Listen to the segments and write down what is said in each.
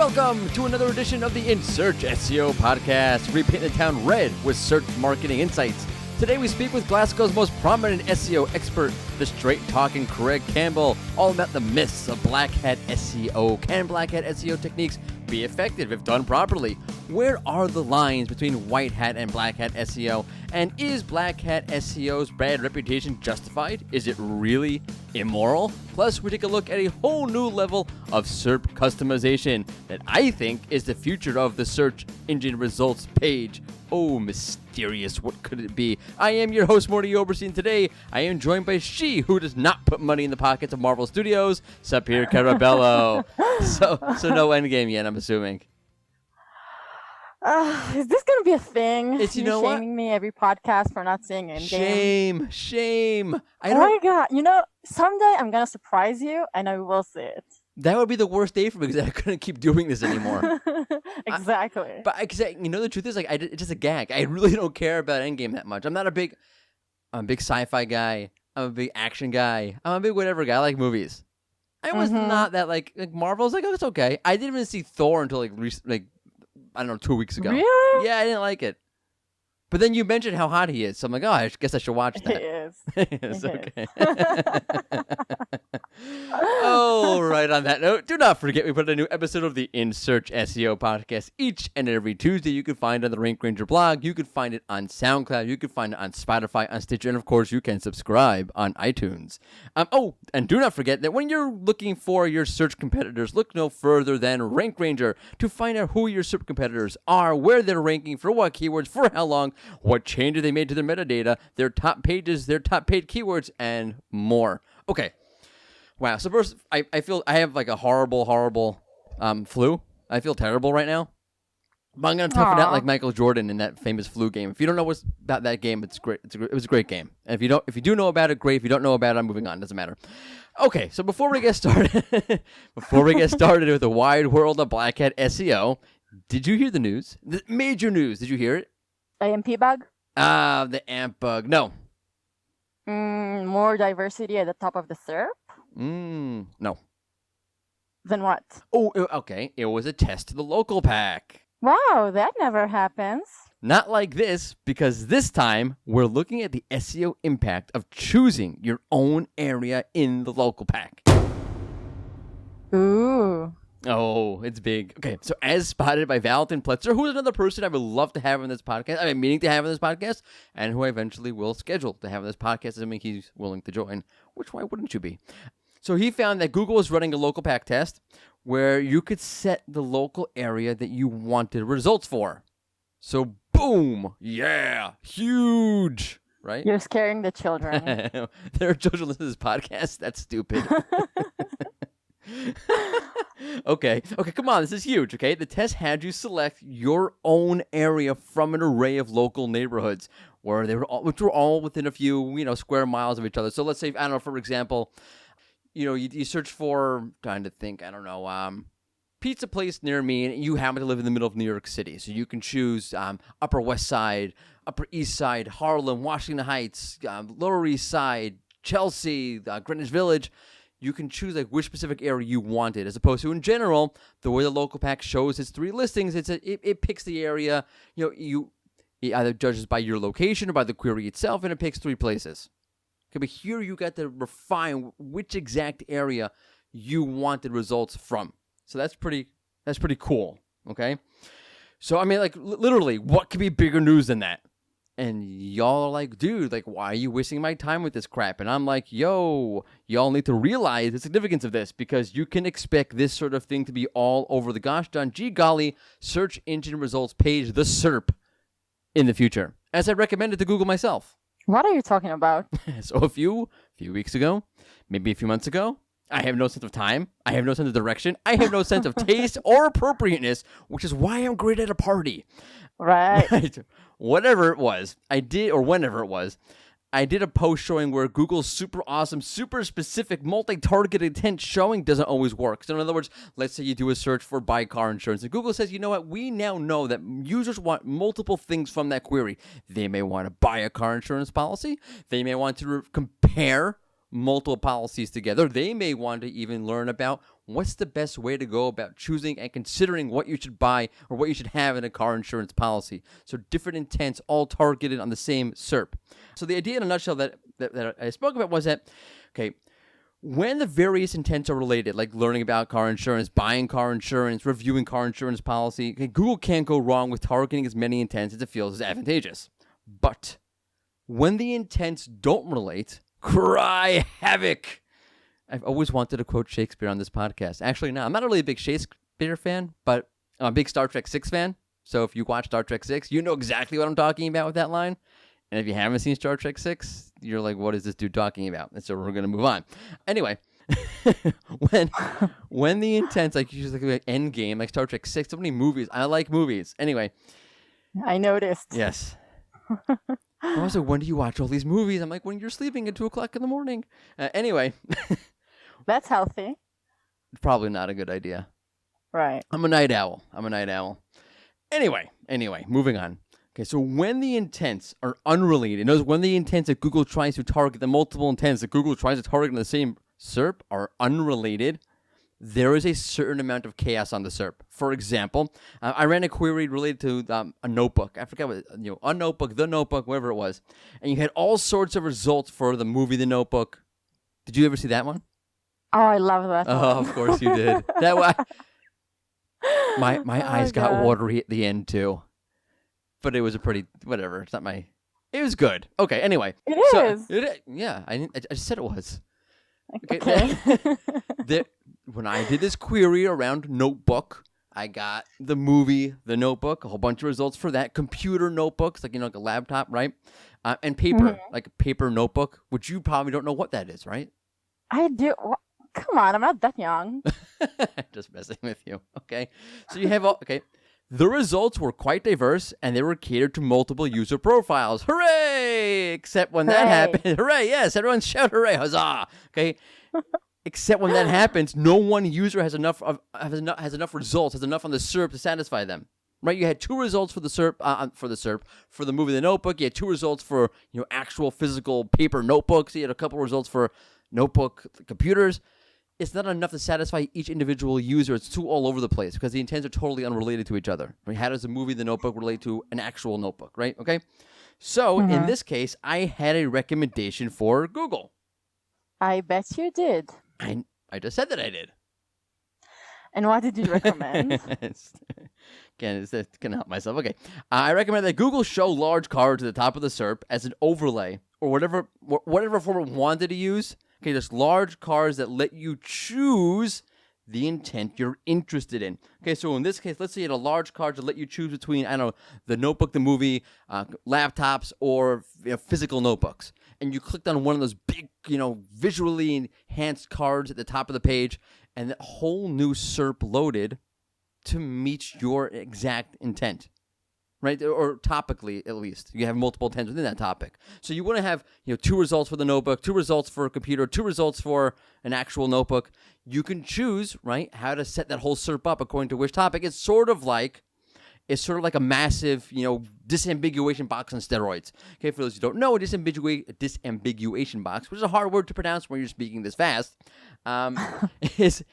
Welcome to another edition of the In Search SEO podcast, repainting the town red with search marketing insights. Today we speak with Glasgow's most prominent SEO expert, the straight-talkin Craig Campbell, all about the myths of black hat SEO. Can black hat SEO techniques be effective if done properly? Where are the lines between white hat and black hat SEO? And is black hat SEO's bad reputation justified? Is it really immoral? Plus, we take a look at a whole new level of SERP customization that I think is the future of the search engine results page. Oh, mysterious, what could it be? I am your host, Morty Oberstein. Today, I am joined by she who does not put money in the pockets of Marvel Studios, Sapir Carabello. So no endgame yet, I'm assuming. Is this going to be a thing? It's, you know what? Shaming me every podcast for not saying endgame. Shame. Oh my God. You know, someday I'm going to surprise you and I will say it. That would be the worst day for me because I couldn't keep doing this anymore. Exactly. You know, the truth is, it's just a gag. I really don't care about Endgame that much. I'm a big sci-fi guy. I'm a big action guy. I'm a big whatever guy. I like movies. I was not that like Marvel's like, oh, it's okay. I didn't even see Thor until I don't know, 2 weeks ago. Really? Yeah, I didn't like it. But then you mentioned how hot he is, so I'm like, oh, I guess I should watch that. He is. Yes, okay. Oh, right on that note, do not forget we put a new episode of the In Search SEO podcast each and every Tuesday. You can find it on the Rank Ranger blog. You can find it on SoundCloud. You can find it on Spotify, on Stitcher, and of course, you can subscribe on iTunes. And do not forget that when you're looking for your search competitors, look no further than Rank Ranger to find out who your search competitors are, where they're ranking, for what keywords, for how long, what changes they made to their metadata, their top pages, their top paid keywords, and more. Okay. Wow. So first, I feel I have like a horrible flu. I feel terrible right now. But I'm going to tough it out like Michael Jordan in that famous flu game. If you don't know what's about that game, it's great. It was a great game. And if you do know about it, great. If you don't know about it, I'm moving on. Doesn't matter. Okay, so before we get started, with the wide world of black hat SEO, did you hear the news? The major news. Did you hear it? AMP bug? The AMP bug. No. More diversity at the top of the SERP? No. Then what? Oh, okay. It was a test to the local pack. Wow, that never happens. Not like this, because this time we're looking at the SEO impact of choosing your own area in the local pack. Ooh. Oh, it's big. Okay, so as spotted by Valentin Pletzer, who is another person I would love to have on this podcast, I've been meaning to have on this podcast, and who I eventually will schedule to have on this podcast, assuming he's willing to join, which why wouldn't you be? So he found that Google was running a local pack test where you could set the local area that you wanted results for. So boom, yeah, huge, right? You're scaring the children. There are children listening to this podcast? That's stupid. Okay, come on, this is huge, okay? The test had you select your own area from an array of local neighborhoods which were all within a few, square miles of each other. So let's say, I don't know, for example, you search for, trying to think, I don't know, pizza place near me, and you happen to live in the middle of New York City. So you can choose Upper West Side, Upper East Side, Harlem, Washington Heights, Lower East Side, Chelsea, Greenwich Village. You can choose like which specific area you wanted, as opposed to in general, the way the local pack shows its 3 listings, it picks the area, it either judges by your location or by the query itself, and it picks 3 places. Okay, but here you got to refine which exact area you wanted results from. So that's pretty cool. Okay, so I mean, like literally, what could be bigger news than that? And y'all are like, dude, like, why are you wasting my time with this crap? And I'm like, yo, y'all need to realize the significance of this, because you can expect this sort of thing to be all over the gosh darn gee golly search engine results page, the SERP, in the future, as I recommended to Google myself. What are you talking about? So a few weeks ago, maybe a few months ago, I have no sense of time. I have no sense of direction. I have no sense of taste or appropriateness, which is why I'm great at a party. Right. Whenever it was, I did a post showing where Google's super awesome, super specific, multi-targeted intent showing doesn't always work. So in other words, let's say you do a search for buy car insurance, and Google says, you know what, we now know that users want multiple things from that query. They may want to buy a car insurance policy. They may want to compare multiple policies together. They may want to even learn about what's the best way to go about choosing and considering what you should buy or what you should have in a car insurance policy. So different intents all targeted on the same SERP. So the idea in a nutshell that I spoke about was that, okay, when the various intents are related, like learning about car insurance, buying car insurance, reviewing car insurance policy, okay, Google can't go wrong with targeting as many intents as it feels is advantageous. But when the intents don't relate, cry havoc. I've always wanted to quote Shakespeare on this podcast. Actually, no, I'm not really a big Shakespeare fan, but I'm a big Star Trek 6 fan. So if you watch Star Trek 6, you know exactly what I'm talking about with that line. And if you haven't seen Star Trek 6, you're like, what is this dude talking about? And so we're going to move on. Anyway, when the intents, like Endgame, like Star Trek 6, so many movies. I like movies. Anyway. I noticed. Yes. I was like, when do you watch all these movies? I'm like, when you're sleeping at 2 o'clock in the morning. Anyway. That's healthy. Probably not a good idea. Right. I'm a night owl. Anyway, moving on. Okay, so when the intents are unrelated, notice when the intents that Google tries to target, the multiple intents that Google tries to target in the same SERP are unrelated, there is a certain amount of chaos on the SERP. For example, I ran a query related to a notebook. I forgot what, a notebook, the notebook, whatever it was. And you had all sorts of results for the movie The Notebook. Did you ever see that one? Oh, I love that one. Oh, of course you did. That one. My eyes got watery at the end, too. But it was a pretty, whatever. It's not my, it was good. Okay, anyway. It is. Yeah, I just said it was. Okay. When I did this query around notebook, I got the movie, The Notebook, a whole bunch of results for that. Computer notebooks, like, like a laptop, right? And paper, like a paper notebook, which you probably don't know what that is, right? I do. Come on, I'm not that young. Just messing with you. Okay. So you have the results were quite diverse, and they were catered to multiple user profiles. Hooray! Except when that happened. Hooray! Yes, everyone shout hooray! Huzzah! Okay. Except when that happens, no one user has enough results, has enough on the SERP to satisfy them. Right? You had 2 results for the SERP, for the movie The Notebook. You had 2 results for actual physical paper notebooks. You had a couple results for notebook computers. It's not enough to satisfy each individual user. It's too all over the place because the intents are totally unrelated to each other. Right? How does the movie The Notebook relate to an actual notebook, right? Okay. So in this case, I had a recommendation for Google. I bet you did. I just said that I did. And what did you recommend? Again, it's gonna help myself. Okay, I recommend that Google show large cards at the top of the SERP as an overlay or whatever form it wanted to use. Okay, just large cards that let you choose the intent you're interested in. Okay, so in this case, let's say you had a large card to let you choose between, I don't know, the notebook, the movie, laptops, or physical notebooks. And you clicked on one of those big, visually enhanced cards at the top of the page, and that whole new SERP loaded to meet your exact intent. Right? Or topically, at least. You have multiple intents within that topic. So you want to have 2 results for the notebook, 2 results for a computer, 2 results for an actual notebook. You can choose, right, how to set that whole SERP up according to which topic. It's sort of like a massive, disambiguation box on steroids. Okay, for those who don't know, a disambiguation box, which is a hard word to pronounce when you're speaking this fast, it's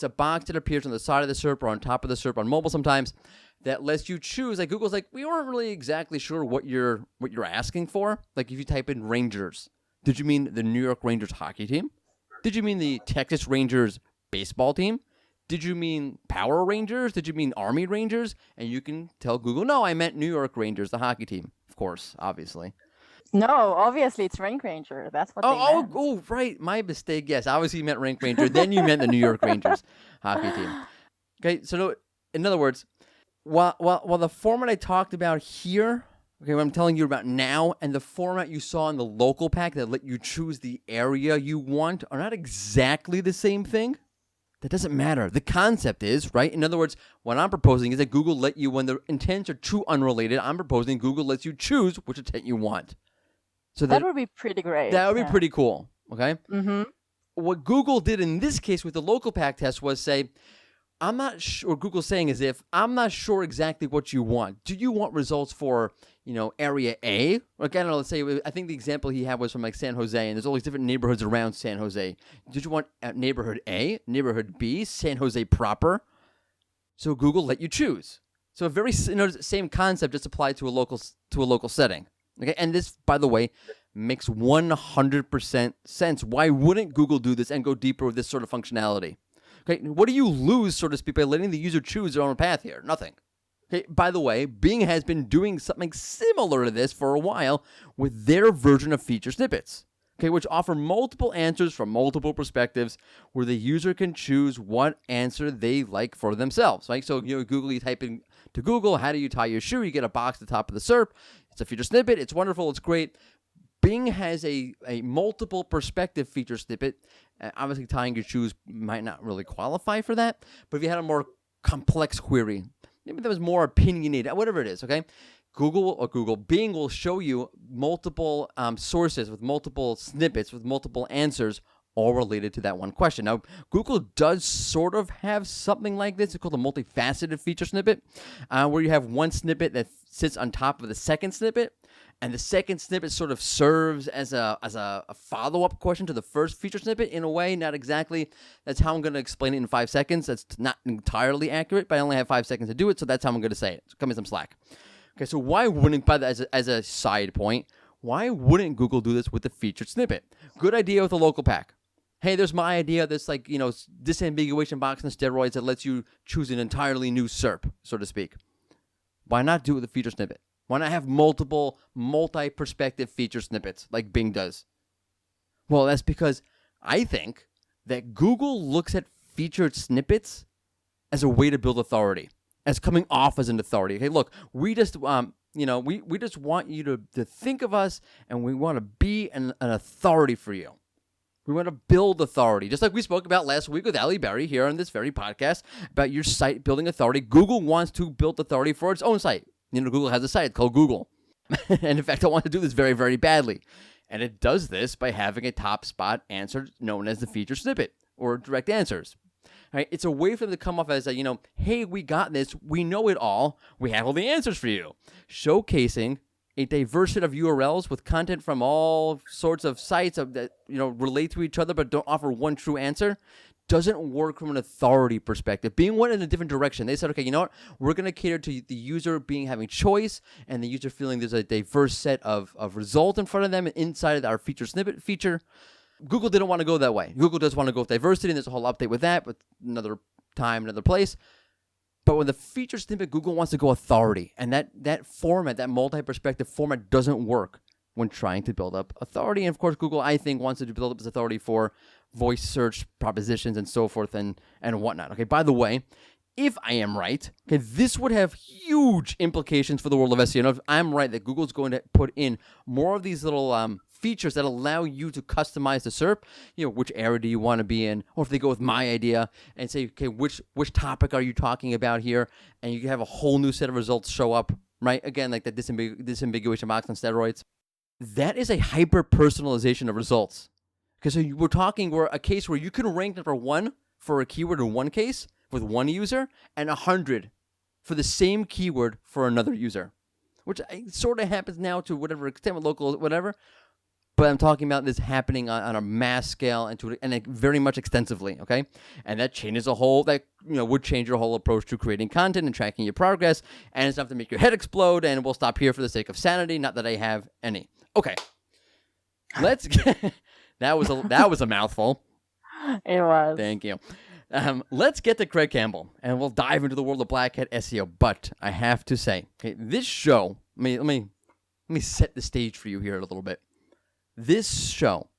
a box that appears on the side of the SERP or on top of the SERP on mobile sometimes, that lets you choose. Like Google's like, we weren't really exactly sure what you're asking for. Like if you type in Rangers, did you mean the New York Rangers hockey team? Did you mean the Texas Rangers baseball team? Did you mean Power Rangers? Did you mean Army Rangers? And you can tell Google, no, I meant New York Rangers, the hockey team. Of course, obviously. No, obviously it's Rank Ranger. That's what they meant. Oh, right. My mistake. Yes, obviously you meant Rank Ranger. Then you meant the New York Rangers hockey team. Okay, so in other words, while the format I talked about here, okay, what I'm telling you about now, and the format you saw in the local pack that let you choose the area you want are not exactly the same thing, that doesn't matter. The concept is, right? In other words, what I'm proposing is that Google let you, when the intents are too unrelated, I'm proposing Google lets you choose which intent you want. So that would be pretty great. That would be pretty cool, okay? Mm-hmm. What Google did in this case with the local pack test was say, I'm not sure, Google's saying as if, I'm not sure exactly what you want. Do you want results for, area A? Like, I don't know, let's say, I think the example he had was from like San Jose, and there's all these different neighborhoods around San Jose. Did you want neighborhood A, neighborhood B, San Jose proper? So Google let you choose. So a very same concept, just applied to a local setting. Okay, and this, by the way, makes 100% sense. Why wouldn't Google do this and go deeper with this sort of functionality? Okay, what do you lose, so to speak, by letting the user choose their own path here? Nothing. Okay, by the way, Bing has been doing something similar to this for a while with their version of feature snippets. Okay, which offer multiple answers from multiple perspectives where the user can choose what answer they like for themselves, right? So, Google, you type in to Google, how do you tie your shoe? You get a box at the top of the SERP. It's a feature snippet. It's wonderful. It's great. Bing has a multiple perspective feature snippet. Obviously, tying your shoes might not really qualify for that, but if you had a more complex query, maybe that was more opinionated, whatever it is, okay? Bing will show you multiple sources with multiple snippets, with multiple answers, all related to that one question. Now, Google does sort of have something like this. It's called a multifaceted feature snippet, where you have one snippet that sits on top of the second snippet, and the second snippet sort of serves as a follow-up question to the first feature snippet in a way, not exactly. That's how I'm going to explain it in 5 seconds. That's not entirely accurate, but I only have 5 seconds to do it, so that's how I'm going to say it. So cut me some slack. Okay, so why wouldn't, as a side point, why wouldn't Google do this with the featured snippet? Good idea with a local pack. Hey, there's my idea, this disambiguation box on steroids that lets you choose an entirely new SERP, so to speak. Why not do it with a feature snippet? Why not have multiple, multi-perspective feature snippets like Bing does? Well, that's because I think that Google looks at featured snippets as a way to build authority, as coming off as an authority. Okay, look, we just we just want you to think of us, and we want to be an authority for you. We want to build authority, just like we spoke about last week with Ali Berry here on this very podcast about your site building authority. Google wants to build authority for its own site. Google has a site called Google, and in fact, I want to do this very, very badly. And it does this by having a top spot answer known as the feature snippet or direct answers. Right? It's a way for them to come off as hey, we got this, we know it all, we have all the answers for you. Showcasing a diversity of URLs with content from all sorts of sites that relate to each other but don't offer one true answer doesn't work from an authority perspective. Bing went in a different direction. They said, okay, you know what? We're going to cater to the user having choice and the user feeling there's a diverse set of results in front of them inside of our feature snippet feature. Google didn't want to go that way. Google does want to go with diversity, and there's a whole update with that, but another time, another place. But with the feature snippet, Google wants to go authority, and that format, that multi-perspective format doesn't work when trying to build up authority. And of course, Google, I think, wants to build up its authority for voice search propositions and so forth and whatnot. Okay, by the way, if I am right, okay, this would have huge implications for the world of SEO. Now, if I'm right that Google's going to put in more of these little features that allow you to customize the SERP, which area do you want to be in, or if they go with my idea and say, okay, which topic are you talking about here, and you can have a whole new set of results show up, right? Again, like the disambiguation box on steroids. That is a hyper-personalization of results. Okay, so we're talking a case where you can rank number 1 for a keyword in one case with one user and 100 for the same keyword for another user, which sort of happens now to whatever extent with local, whatever. But I'm talking about this happening on a mass scale and very much extensively, okay? And that changes would change your whole approach to creating content and tracking your progress, and it's enough to make your head explode, and we'll stop here for the sake of sanity, not that I have any. Okay. Let's get... that was a mouthful. It was. Thank you. Let's get to Craig Campbell, and we'll dive into the world of Black Hat SEO. But I have to say, okay, this show, let me set the stage for you here a little bit. This show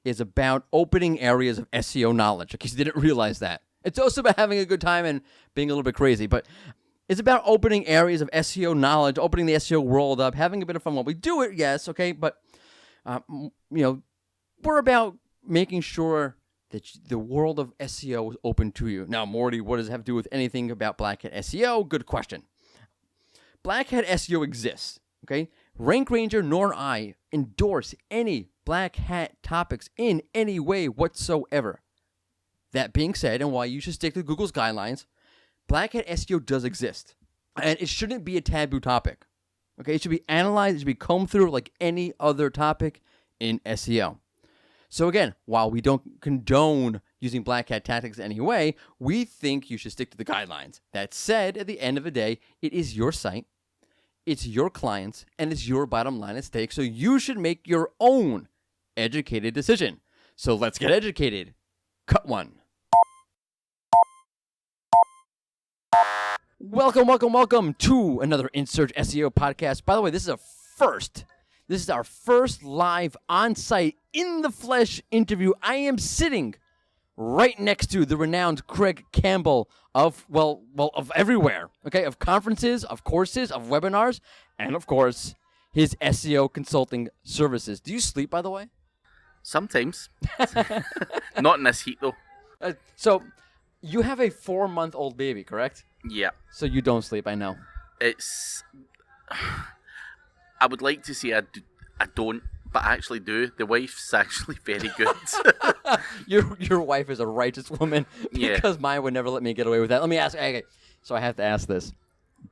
is about opening areas of SEO knowledge, in case you didn't realize that. It's also about having a good time and being a little bit crazy, but it's about opening areas of SEO knowledge, opening the SEO world up, having a bit of fun while we do it, yes, okay, but, we're about making sure that the world of SEO is open to you. Now, Morty, what does it have to do with anything about Black Hat SEO? Good question. Black Hat SEO exists, okay? Rank Ranger nor I endorse any Black Hat topics in any way whatsoever. That being said, and while you should stick to Google's guidelines, Black hat SEO does exist, and it shouldn't be a taboo topic. Okay, it should be analyzed, it should be combed through like any other topic in SEO. So again, while we don't condone using black hat tactics in any way, we think you should stick to the guidelines. That said, at the end of the day, it is your site, it's your clients, and it's your bottom line at stake, so you should make your own educated decision. So let's get educated. Cut one. Welcome to another In Search SEO podcast. By the way, this is a first. This is our first live on-site, in-the-flesh interview. I am sitting right next to the renowned Craig Campbell of everywhere, okay, of conferences, of courses, of webinars, and, of course, his SEO consulting services. Do you sleep, by the way? Sometimes. Not in this heat, though. So, you have a 4-month-old baby, correct? Yeah. So you don't sleep, I know. It's... I would like to say I don't, but I actually do. The wife's actually very good. Your wife is a righteous woman because mine would never let me get away with that. Let me ask. Okay, so I have to ask this: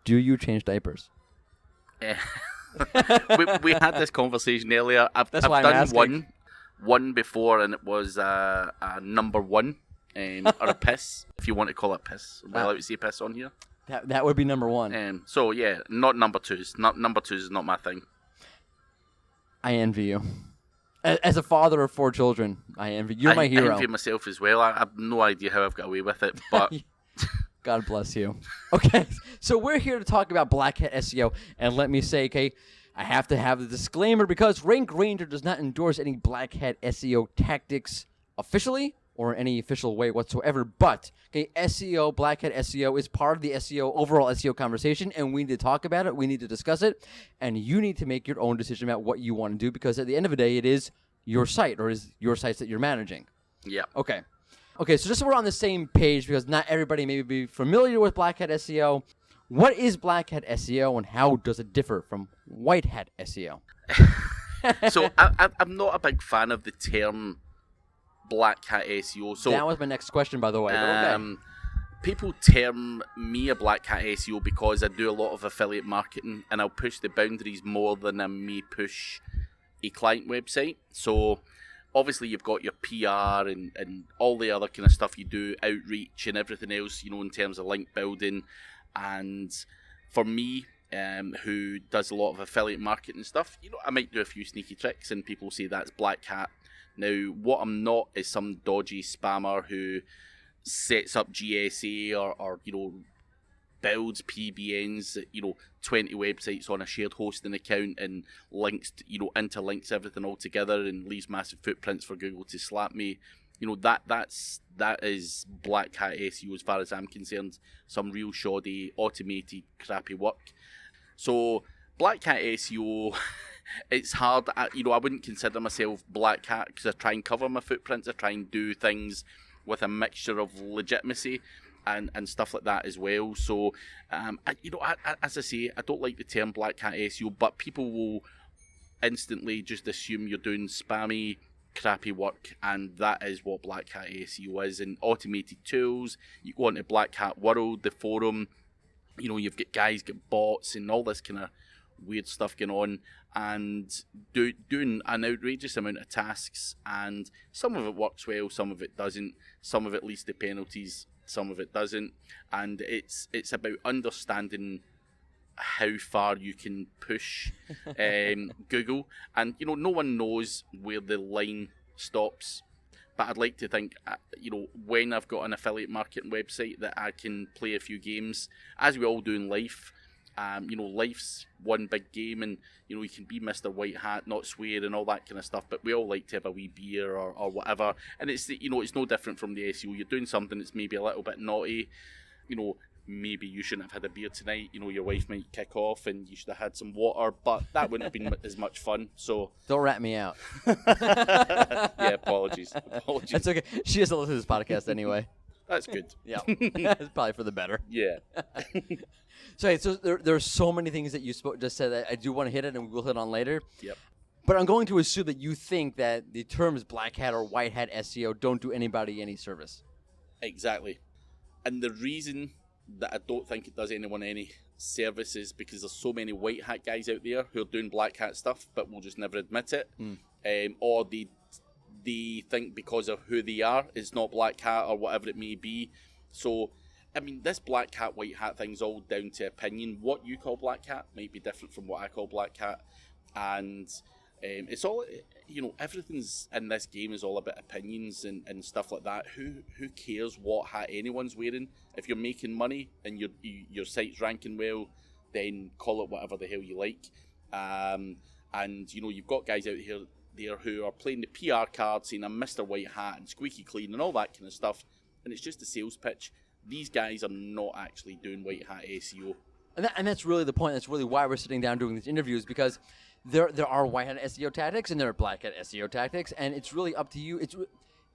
do you change diapers? we had this conversation earlier. I've done one before, and it was a number one or a piss, if you want to call it piss. Am I allowed to say piss on here? That would be number one. So yeah, not number twos. Number twos is not my thing. I envy you. As a father of 4 children, I envy you. You're my hero. I envy myself as well. I have no idea how I've got away with it, but God bless you. Okay, so we're here to talk about black hat SEO, and let me say, okay, I have to have the disclaimer because Rank Ranger does not endorse any black hat SEO tactics officially or in any official way whatsoever, but okay, SEO, black hat SEO is part of the SEO, overall SEO conversation, and we need to talk about it, we need to discuss it, and you need to make your own decision about what you want to do, because at the end of the day, it is your site, or is your sites that you're managing. Yeah. Okay, so just so we're on the same page, because not everybody may be familiar with black hat SEO, what is black hat SEO, and how does it differ from white hat SEO? So, I'm not a big fan of the term black hat SEO. So that was my next question, by the way. People term me a black hat SEO because I do a lot of affiliate marketing and I'll push the boundaries more than I may push a client website. So obviously you've got your PR and all the other kind of stuff you do, outreach and everything else, in terms of link building. And for me, who does a lot of affiliate marketing stuff, I might do a few sneaky tricks and people say that's black hat. Now, what I'm not is some dodgy spammer who sets up GSA or builds PBNs, 20 websites on a shared hosting account and links, interlinks everything all together and leaves massive footprints for Google to slap me. That is black hat SEO as far as I'm concerned. Some real shoddy, automated, crappy work. So, black hat SEO... It's hard. I wouldn't consider myself black hat because I try and cover my footprints. I try and do things with a mixture of legitimacy and stuff like that as well. So, as I say, I don't like the term black hat SEO, but people will instantly just assume you're doing spammy, crappy work, and that is what black hat SEO is. And automated tools, you go into Black Hat World, the forum, you've got guys get bots and all this kind of weird stuff going on and doing an outrageous amount of tasks, and some of it works well, some of it doesn't, some of it leads to penalties, some of it doesn't, and it's about understanding how far you can push Google, and no one knows where the line stops, but I'd like to think when I've got an affiliate marketing website that I can play a few games, as we all do in life. Life's one big game, and you can be Mr. White Hat, not swear and all that kind of stuff, but we all like to have a wee beer or whatever, and it's it's no different from the SEO. You're doing something that's maybe a little bit naughty, maybe you shouldn't have had a beer tonight, your wife might kick off and you should have had some water, but that wouldn't have been as much fun. So don't rat me out. Yeah, apologies. That's okay, she doesn't listen to this podcast anyway. That's good. Yeah. It's probably for the better. Yeah. So there are so many things that you just said that I do want to hit it, and we will hit on later. Yep. But I'm going to assume that you think that the terms black hat or white hat SEO don't do anybody any service. Exactly. And the reason that I don't think it does anyone any services, because there's so many white hat guys out there who are doing black hat stuff but will just never admit it, or they think because of who they are it's not black hat or whatever it may be. So I mean, this black hat white hat thing's all down to opinion. What you call black hat might be different from what I call black hat, and it's all, you know, everything's in this game is all about opinions and stuff like that. Who cares what hat anyone's wearing? If you're making money and your site's ranking well, then call it whatever the hell you like. And you know, you've got guys out here there who are playing the PR card, saying I'm Mr. White Hat and squeaky clean and all that kind of stuff, and it's just a sales pitch. These guys are not actually doing white hat SEO. And that's really the point. That's really why we're sitting down doing these interviews, because there are white hat SEO tactics and there are black hat SEO tactics, and it's really up to you.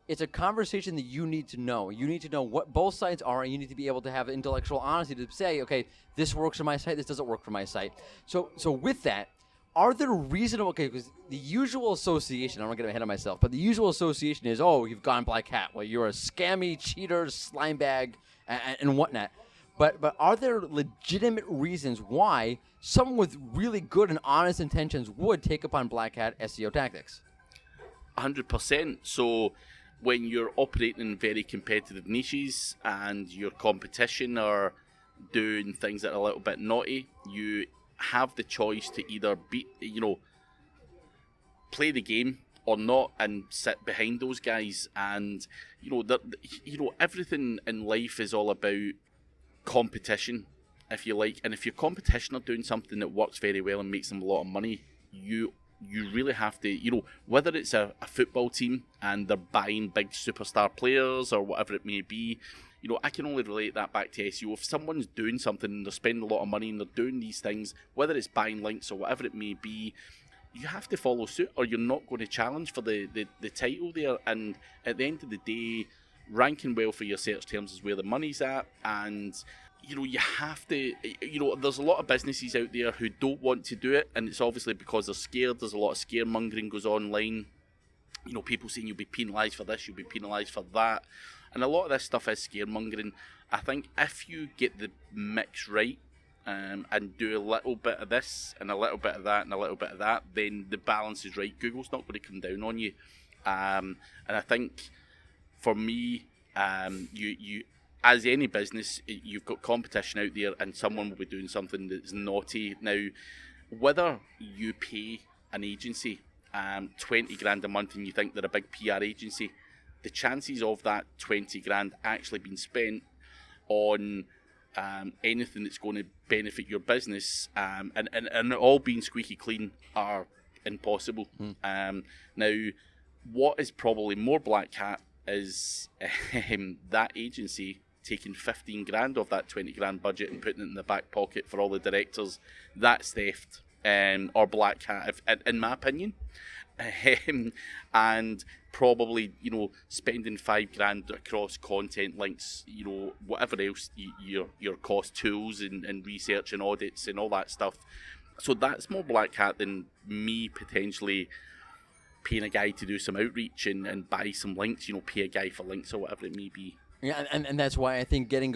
It's a conversation that you need to know. You need to know what both sides are, and you need to be able to have intellectual honesty to say, okay, this works for my site, this doesn't work for my site. So with that, are there reasonable, okay, because the usual association, I don't want to get ahead of myself, but the usual association is, oh, you've gone black hat. Well, you're a scammy, cheater, slime bag, and whatnot. But are there legitimate reasons why someone with really good and honest intentions would take upon black hat SEO tactics? 100%. So when you're operating in very competitive niches and your competition are doing things that are a little bit naughty, you have the choice to either play the game or not and sit behind those guys. And everything in life is all about competition, if you like. And if your competition are doing something that works very well and makes them a lot of money, you really have to, whether it's a football team and they're buying big superstar players or whatever it may be, I can only relate that back to SEO. If someone's doing something and they're spending a lot of money and they're doing these things, whether it's buying links or whatever it may be, you have to follow suit or you're not going to challenge for the title there. And at the end of the day, ranking well for your search terms is where the money's at. And you have to, there's a lot of businesses out there who don't want to do it, and it's obviously because they're scared. There's a lot of scaremongering goes online. People saying you'll be penalised for this, you'll be penalised for that. And a lot of this stuff is scaremongering. I think if you get the mix right, and do a little bit of this and a little bit of that and a little bit of that, then the balance is right. Google's not going to come down on you. And I think for me, you as any business, you've got competition out there and someone will be doing something that's naughty. Now, whether you pay an agency 20 grand a month and you think they're a big PR agency, the chances of that 20 grand actually being spent on anything that's going to benefit your business and it all being squeaky clean are impossible. Now, what is probably more black hat is that agency taking 15 grand of that 20 grand budget and putting it in the back pocket for all the directors. That's theft or black hat, in my opinion. And probably, spending 5 grand across content links, whatever else, your cost tools and research and audits and all that stuff. So that's more black hat than me potentially paying a guy to do some outreach and buy some links, pay a guy for links or whatever it may be. Yeah, and that's why I think getting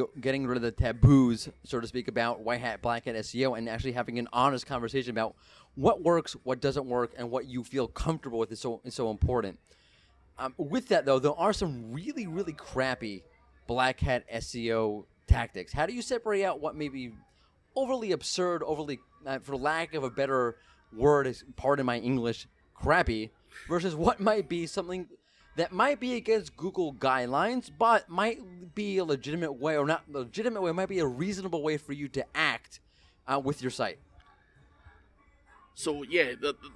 rid of the taboos, so to speak, about white hat, black hat SEO, and actually having an honest conversation about what works, what doesn't work, and what you feel comfortable with is so important. With that, though, there are some really, really crappy black hat SEO tactics. How do you separate out what may be overly absurd, overly, for lack of a better word, pardon my English, crappy, versus what might be something that might be against Google guidelines, but might be a legitimate way, or not legitimate way, might be a reasonable way for you to act with your site? So, yeah,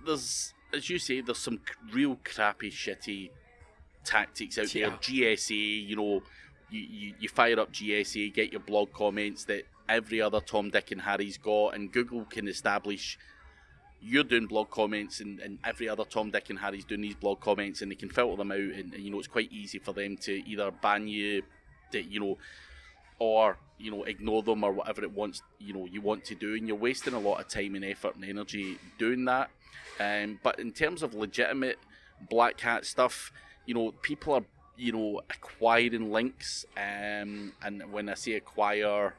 there's, as you say, there's some real crappy, shitty tactics out there. GSA, you fire up GSA, get your blog comments that every other Tom, Dick and Harry's got, and Google can establish you're doing blog comments and every other Tom, Dick and Harry's doing these blog comments, and they can filter them out, and it's quite easy for them to either ban you, or ignore them or whatever it wants you want to do, and you're wasting a lot of time and effort and energy doing that. But in terms of legitimate black hat stuff, people are acquiring links, and when I say acquire,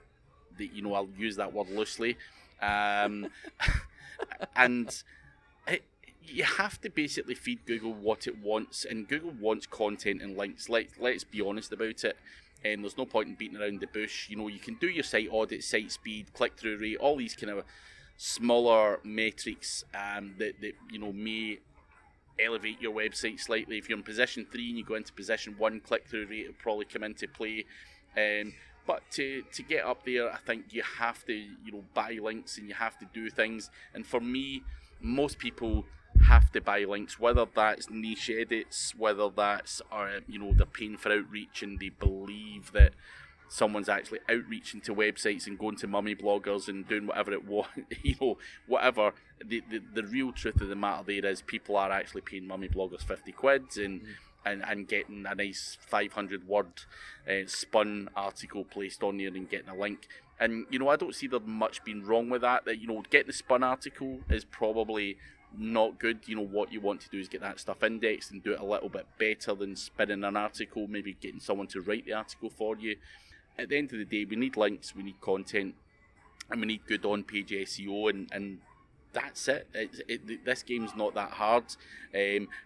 I'll use that word loosely, and you have to basically feed Google what it wants, and Google wants content and links. Let's be honest about it. And there's no point in beating around the bush. You can do your site audit, site speed, click-through rate, all these kind of smaller metrics that may elevate your website slightly. If you're in position 3 and you go into position 1, click-through rate will probably come into play. But to get up there, I think you have to buy links and you have to do things. And for me, most people have to buy links, whether that's niche edits, whether that's they're paying for outreach and they believe that someone's actually outreaching to websites and going to mummy bloggers and doing whatever it was, whatever. The real truth of the matter there is people are actually paying mummy bloggers 50 quid and getting a nice 500 word spun article placed on there and getting a link. And I don't see there much being wrong with that. That getting the spun article is probably not good. What you want to do is get that stuff indexed and do it a little bit better than spinning an article, maybe getting someone to write the article for you. At the end of the day, we need links, we need content, and we need good on-page SEO, and that's it. This game's not that hard.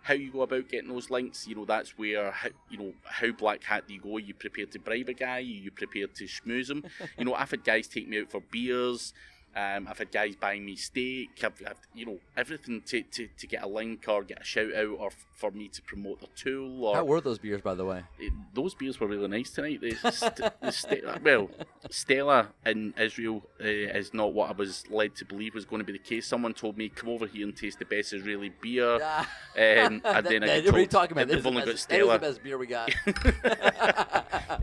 How you go about getting those links, that's where, how black hat do you go? Are you prepared to bribe a guy? Are you prepared to schmooze him? I've had guys take me out for beers. I've had guys buying me steak. I've everything to get a link or get a shout out or for me to promote their tool. Or how were those beers, by the way? Those beers were really nice tonight. Well, Stella in Israel is not what I was led to believe was going to be the case. Someone told me, come over here and taste the best Israeli beer. And then I got told, what are you talking about? They've only got Stella. That is the best beer we got.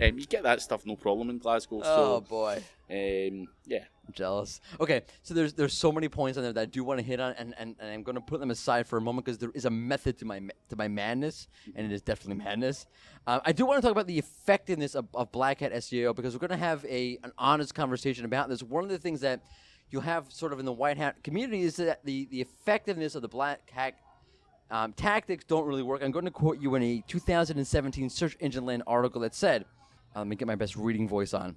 You get that stuff no problem in Glasgow. Oh, boy. Yeah. I'm jealous. Okay, so there's so many points on there that I do want to hit on, and I'm going to put them aside for a moment because there is a method to my madness, and it is definitely madness. I do want to talk about the effectiveness of Black Hat SEO because we're going to have an honest conversation about this. One of the things that you'll have sort of in the white hat community is that the effectiveness of the Black Hat tactics don't really work. I'm going to quote you in a 2017 Search Engine Land article that said, let me get my best reading voice on.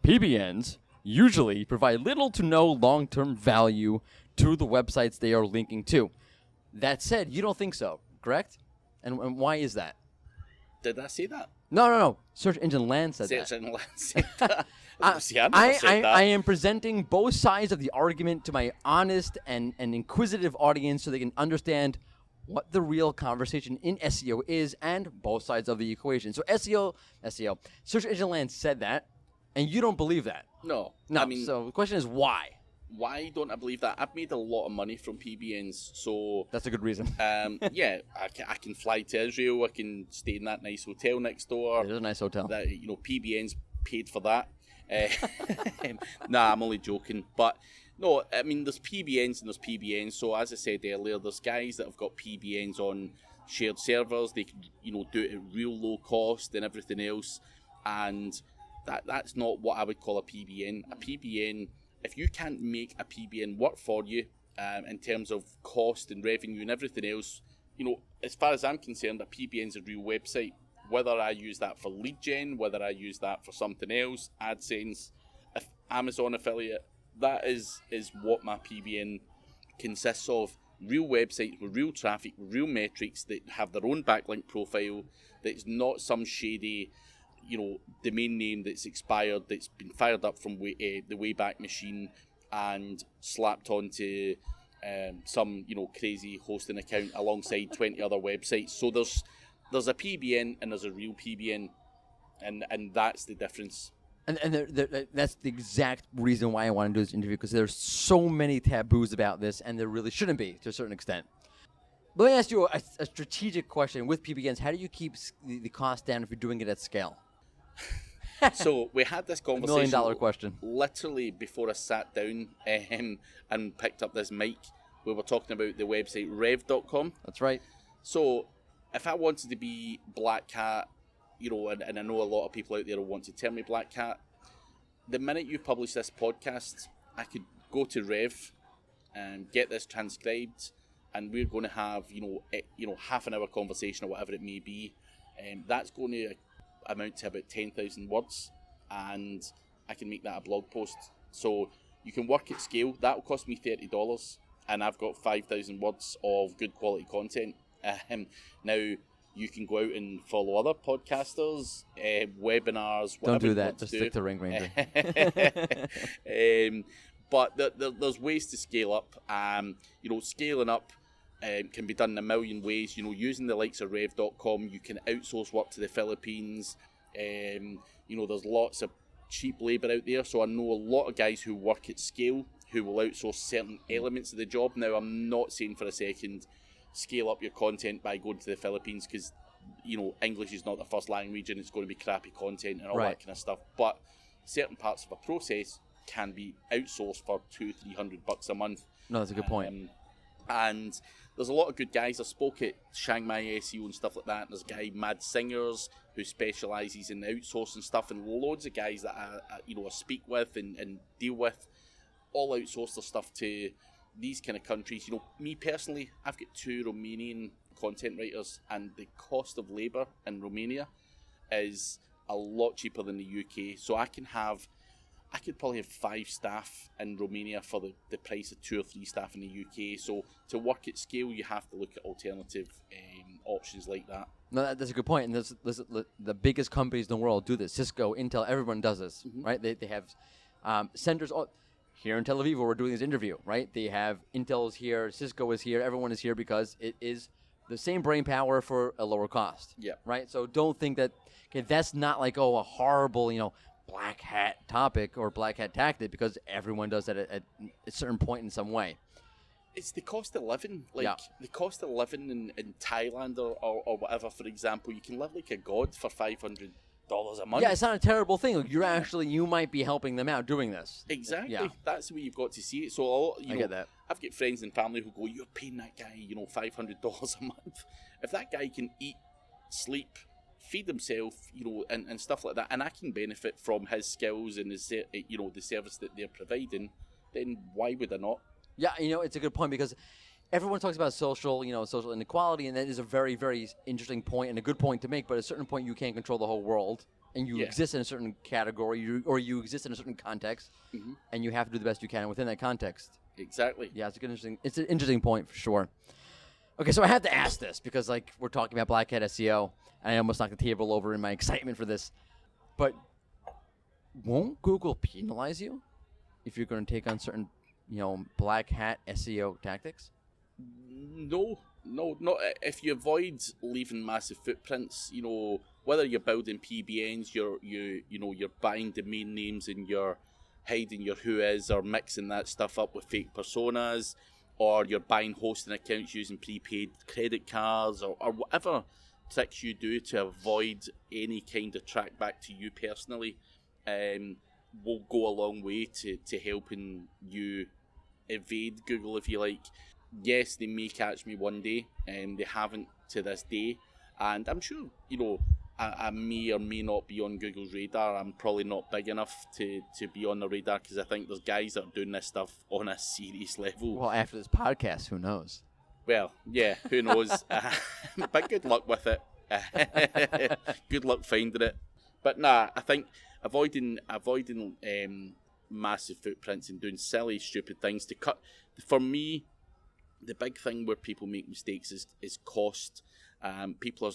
PBNs usually provide little to no long-term value to the websites they are linking to. That said, you don't think so, correct? And why is that? Did I say that? No. Search Engine Land said that. Search Engine Land said that. I am presenting both sides of the argument to my honest and inquisitive audience so they can understand what the real conversation in SEO is and both sides of the equation. So SEO, Search Engine Land said that, and you don't believe that. No. I mean, so the question is why? Why don't I believe that? I've made a lot of money from PBNs, so that's a good reason. Yeah, I can fly to Israel. I can stay in that nice hotel next door. It is a nice hotel. That PBNs paid for that. Nah, I'm only joking. But no, I mean, there's PBNs and there's PBNs. So as I said earlier, there's guys that have got PBNs on shared servers. They can do it at real low cost and everything else, and that's not what I would call a PBN. A PBN, if you can't make a PBN work for you in terms of cost and revenue and everything else, as far as I'm concerned, a PBN is a real website. Whether I use that for lead gen, whether I use that for something else, AdSense, Amazon affiliate, that is what my PBN consists of. Real websites with real traffic, with real metrics that have their own backlink profile, that's not some shady domain name that's expired, that's been fired up from the Wayback Machine and slapped onto some crazy hosting account alongside 20 other websites. So there's a PBN and there's a real PBN, and that's the difference. And that's the exact reason why I want to do this interview, because there's so many taboos about this, and there really shouldn't be to a certain extent. But let me ask you a strategic question with PBNs. How do you keep the cost down if you're doing it at scale? So we had this conversation. $1 million question. Literally before I sat down and picked up this mic, we were talking about the website rev.com. That's right. So if I wanted to be Black Hat, and I know a lot of people out there will want to tell me Black Hat, the minute you publish this podcast, I could go to Rev and get this transcribed, and we're going to have half an hour conversation or whatever it may be. That's going to amount to about 10,000 words, and I can make that a blog post. So you can work at scale. That will cost me $30, and I've got 5,000 words of good quality content. Now, you can go out and follow other podcasters, webinars, whatever. Don't do you that. want Just to stick to Ring Ranger. But there's ways to scale up. Scaling up can be done in a million ways. Using the likes of Rev.com, you can outsource work to the Philippines. There's lots of cheap labour out there. So I know a lot of guys who work at scale who will outsource certain elements of the job. Now, I'm not saying for a second scale up your content by going to the Philippines, because English is not the first language and it's going to be crappy content and all that kind of stuff. But certain parts of a process can be outsourced for $200-300 a month. No, that's a good point. And there's a lot of good guys. I spoke at Chiang Mai SEO and stuff like that. And there's a guy, Mad Singers, who specialises in outsourcing stuff, and loads of guys that I speak with and deal with all outsource their stuff to these kind of countries. Me personally, I've got 2 Romanian content writers, and the cost of labour in Romania is a lot cheaper than the UK. So I could probably have 5 staff in Romania for the price of 2 or 3 staff in the UK. So to work at scale, you have to look at alternative options like that. No, that's a good point. And the biggest companies in the world do this. Cisco, Intel, everyone does this, right? They have centers here in Tel Aviv where we're doing this interview, right? They have Intel is here, Cisco is here, everyone is here because it is the same brain power for a lower cost. Yeah. Right? So don't think that, that's not like, a horrible, black hat topic or black hat tactic, because everyone does that at a certain point in some way. It's the cost of living. The cost of living in Thailand or whatever, for example, you can live like a god for $500 a month. Yeah, it's not a terrible thing. You might be helping them out doing this. Exactly. Yeah. That's the way you've got to see it. So I get that. I've got friends and family who go, "You're paying that guy, $500 a month. If that guy can eat, sleep, feed himself, and stuff like that, and I can benefit from his skills and his, the service that they're providing, then why would I not?" Yeah, it's a good point, because everyone talks about social inequality, and that is a very, very interesting point and a good point to make. But at a certain point, you can't control the whole world, and you exist in a certain category, or you exist in a certain context, and you have to do the best you can within that context. Exactly. Yeah, it's an interesting point for sure. Okay, so I have to ask this because, we're talking about Black Hat SEO, and I almost knocked the table over in my excitement for this. But won't Google penalize you if you're going to take on certain, Black Hat SEO tactics? No. If you avoid leaving massive footprints, whether you're building PBNs, you're buying domain names and you're hiding your whois or mixing that stuff up with fake personas, or you're buying hosting accounts using prepaid credit cards, or whatever tricks you do to avoid any kind of track back to you personally, will go a long way to helping you evade Google, if you like. Yes, they may catch me one day, and they haven't to this day, and I'm sure, I may or may not be on Google's radar. I'm probably not big enough to be on the radar, because I think there's guys that are doing this stuff on a serious level. Well, after this podcast, who knows? Well, yeah, who knows? But good luck with it. Good luck finding it. But nah, I think avoiding massive footprints and doing silly, stupid things to cut. For me, the big thing where people make mistakes is cost. People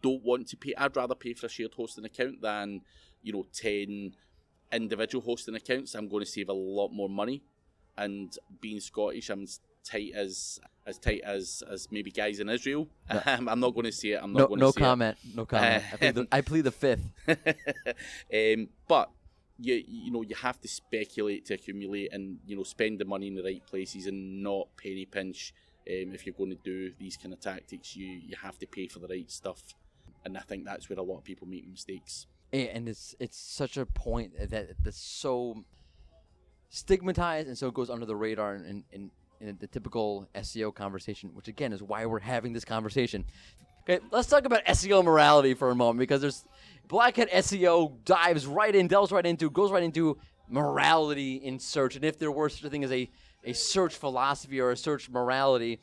don't want to pay. I'd rather pay for a shared hosting account than 10 individual hosting accounts. I'm going to save a lot more money, and being Scottish, I'm as tight as maybe guys in Israel. No. I'm not going to say it. I'm not going to say comment. it. No comment. I plead the fifth. But you have to speculate to accumulate, and spend the money in the right places and not penny pinch. If you're going to do these kind of tactics, you have to pay for the right stuff, and I think that's where a lot of people make mistakes. And it's such a point that's so stigmatized, and so it goes under the radar in the typical SEO conversation, which again is why we're having this conversation. Okay, let's talk about SEO morality for a moment, because there's Black Hat SEO delves right into morality in search, and if there were such a thing as a search philosophy or a search morality,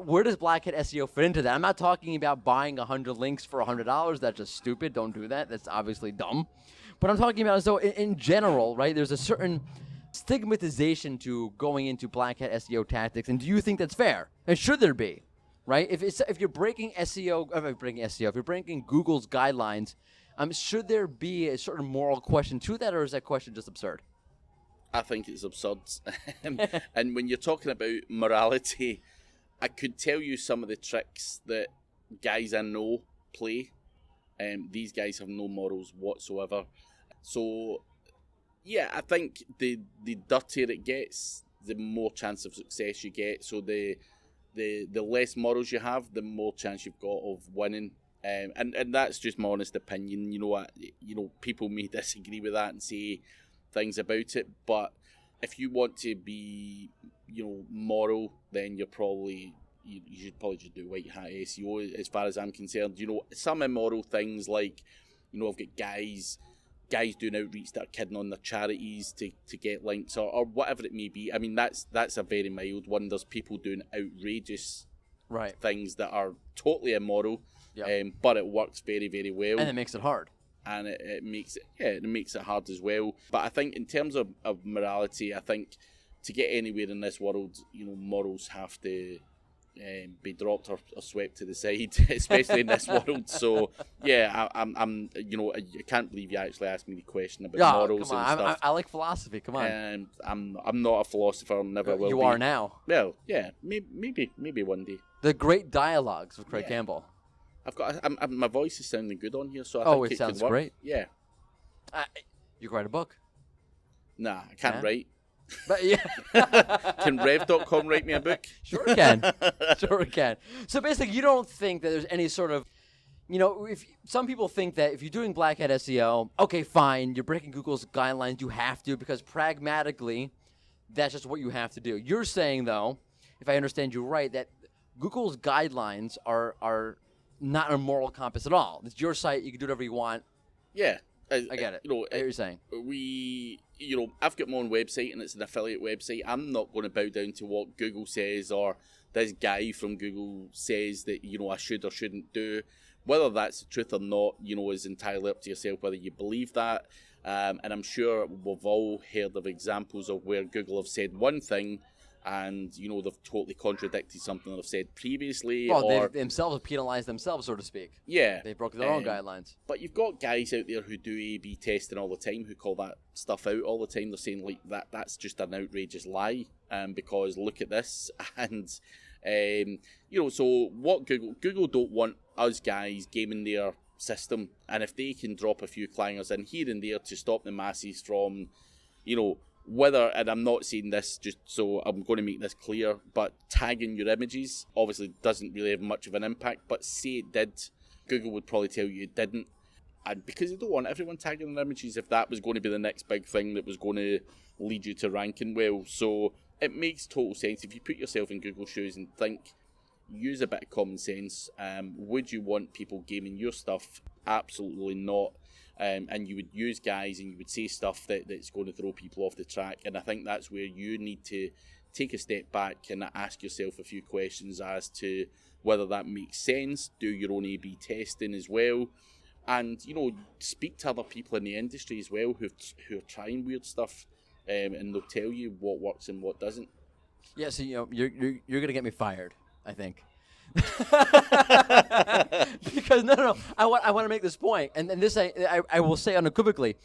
where does Black Hat SEO fit into that? I'm not talking about buying 100 links for $100. That's just stupid. Don't do that. That's obviously dumb. But I'm talking about as though in general, right? There's a certain stigmatization to going into black hat SEO tactics, and do you think that's fair? And should there be? Right? If you're breaking SEO, if you're breaking Google's guidelines, should there be a certain moral question to that, or is that question just absurd? I think it's absurd. And when you're talking about morality, I could tell you some of the tricks that guys I know play. These guys have no morals whatsoever. So, yeah, I think the dirtier it gets, the more chance of success you get. So the less morals you have, the more chance you've got of winning. And that's just my honest opinion. People may disagree with that and say things about it, but if you want to be, moral, then you should probably just do white hat SEO. As far as I'm concerned, some immoral things like, I've got guys doing outreach that are kidding on their charities to get links or whatever it may be. I mean, that's a very mild one. There's people doing outrageous things that are totally immoral, but it works very, very well. And it makes it hard. And it makes it hard as well. But I think in terms of morality, I think to get anywhere in this world, morals have to be dropped or swept to the side, especially in this world. So yeah, I'm I can't believe you actually asked me the question about morals come on. and stuff. I like philosophy. Come on. I'm not a philosopher. Never will. You be. are now. Well, yeah, maybe one day. The Great Dialogues with Craig Campbell. I've got my voice is sounding good on here, so I think it sounds could work. great. Yeah. You could write a book. Nah, I can't write. But yeah. Can Rev.com write me a book? Sure it can. Sure it can. So basically, you don't think that there's any sort of, if some people think that if you're doing black hat SEO, okay, fine, you're breaking Google's guidelines, you have to, because pragmatically, that's just what you have to do. You're saying, though, if I understand you right, that Google's guidelines are not a moral compass at all. It's your site. You can do whatever you want. Yeah. I get it. I hear what you're saying. I've got my own website and it's an affiliate website. I'm not going to bow down to what Google says or this guy from Google says that, I should or shouldn't do. Whether that's the truth or not, is entirely up to yourself whether you believe that. And I'm sure we've all heard of examples of where Google have said one thing and, they've totally contradicted something they've said previously. Well, or they themselves have penalized themselves, so to speak. Yeah. They broke their own guidelines. But you've got guys out there who do A/B testing all the time, who call that stuff out all the time. They're saying, like, that's just an outrageous lie, because look at this. And, so what Google don't want us guys gaming their system. And if they can drop a few clangers in here and there to stop the masses from, whether, and I'm not saying this just so I'm going to make this clear, but tagging your images obviously doesn't really have much of an impact, but say it did, Google would probably tell you it didn't. And because they don't want everyone tagging their images if that was going to be the next big thing that was going to lead you to ranking well. So it makes total sense. If you put yourself in Google's shoes and think, use a bit of common sense, would you want people gaming your stuff? Absolutely not. And you would use guys and you would say stuff that's going to throw people off the track. And I think that's where you need to take a step back and ask yourself a few questions as to whether that makes sense. Do your own A/B testing as well. And, speak to other people in the industry as well who are trying weird stuff. And they'll tell you what works and what doesn't. Yeah, so, you're going to get me fired, I think. Because no, I want to make this point, and this I will say unequivocally.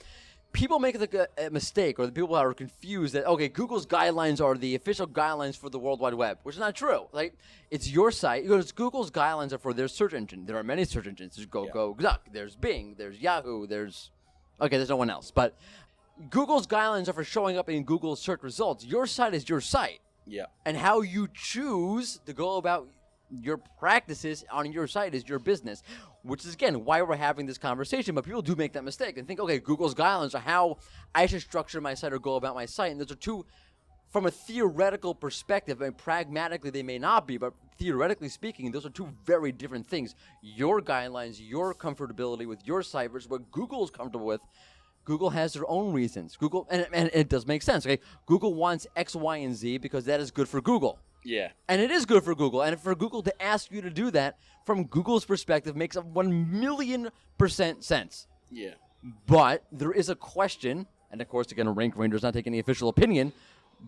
People make a mistake, or the people are confused that Google's guidelines are the official guidelines for the World Wide Web, which is not true. Like, it's your site. Google's guidelines are for their search engine. There are many search engines. There's Duck, there's Bing, there's Yahoo, there's no one else. But Google's guidelines are for showing up in Google's search results. Your site is your site. Yeah. And how you choose to go about your practices on your site is your business, which is, again, why we're having this conversation. But people do make that mistake and think, Google's guidelines are how I should structure my site or go about my site. And those are two, from a theoretical perspective, and pragmatically they may not be, but theoretically speaking, those are two very different things. Your guidelines, your comfortability with your site versus what Google is comfortable with. Google has their own reasons. Google, and it does make sense. Google wants X, Y, and Z because that is good for Google. Yeah. And it is good for Google. And for Google to ask you to do that from Google's perspective makes a 1,000,000% sense. Yeah. But there is a question, and of course, again, Rank Ranger's not taking any official opinion,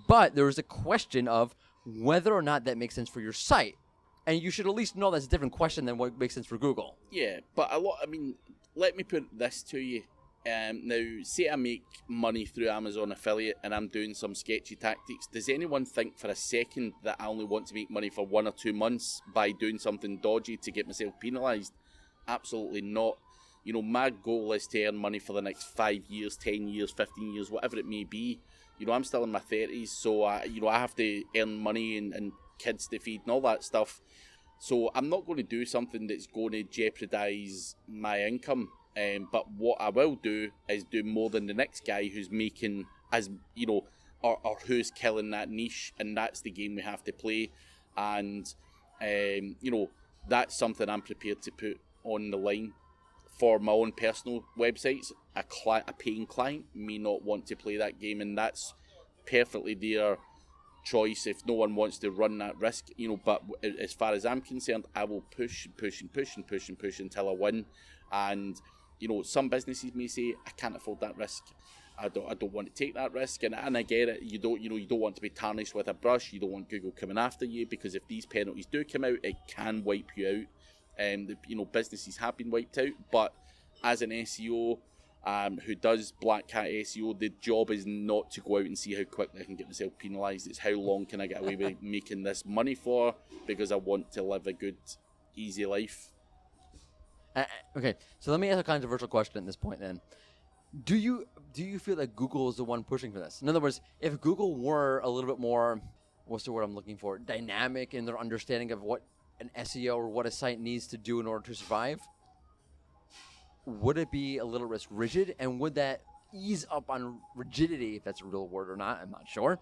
but there is a question of whether or not that makes sense for your site. And you should at least know that's a different question than what makes sense for Google. Yeah, but let me put this to you. Now, say I make money through Amazon affiliate and I'm doing some sketchy tactics. Does anyone think for a second that I only want to make money for 1 or 2 months by doing something dodgy to get myself penalised? Absolutely not. You know, my goal is to earn money for the next 5 years, 10 years, 15 years, whatever it may be. You know, I'm still in my 30s, so I have to earn money and kids to feed and all that stuff. So I'm not going to do something that's going to jeopardise my income. But what I will do is do more than the next guy who's making, as you know, or who's killing that niche, and that's the game we have to play. And you know, that's something I'm prepared to put on the line for my own personal websites. A paying client may not want to play that game, and that's perfectly their choice if no one wants to run that risk, you know. But as far as I'm concerned, I will push and push and push and push and push until I win. And you know, some businesses may say, I can't afford that risk. I don't want to take that risk, and I get it. You don't want to be tarnished with a brush. You don't want Google coming after you, because if these penalties do come out, it can wipe you out. And you know, businesses have been wiped out. But as an SEO who does black hat SEO, the job is not to go out and see how quickly I can get myself penalised. It's how long can I get away with making this money for, because I want to live a good, easy life. Okay, so let me ask a controversial question at this point then. Do you feel that Google is the one pushing for this? In other words, if Google were a little bit more, what's the word I'm looking for, dynamic in their understanding of what an SEO or what a site needs to do in order to survive, would it be a little less rigid? And would that ease up on rigidity, if that's a real word or not, I'm not sure,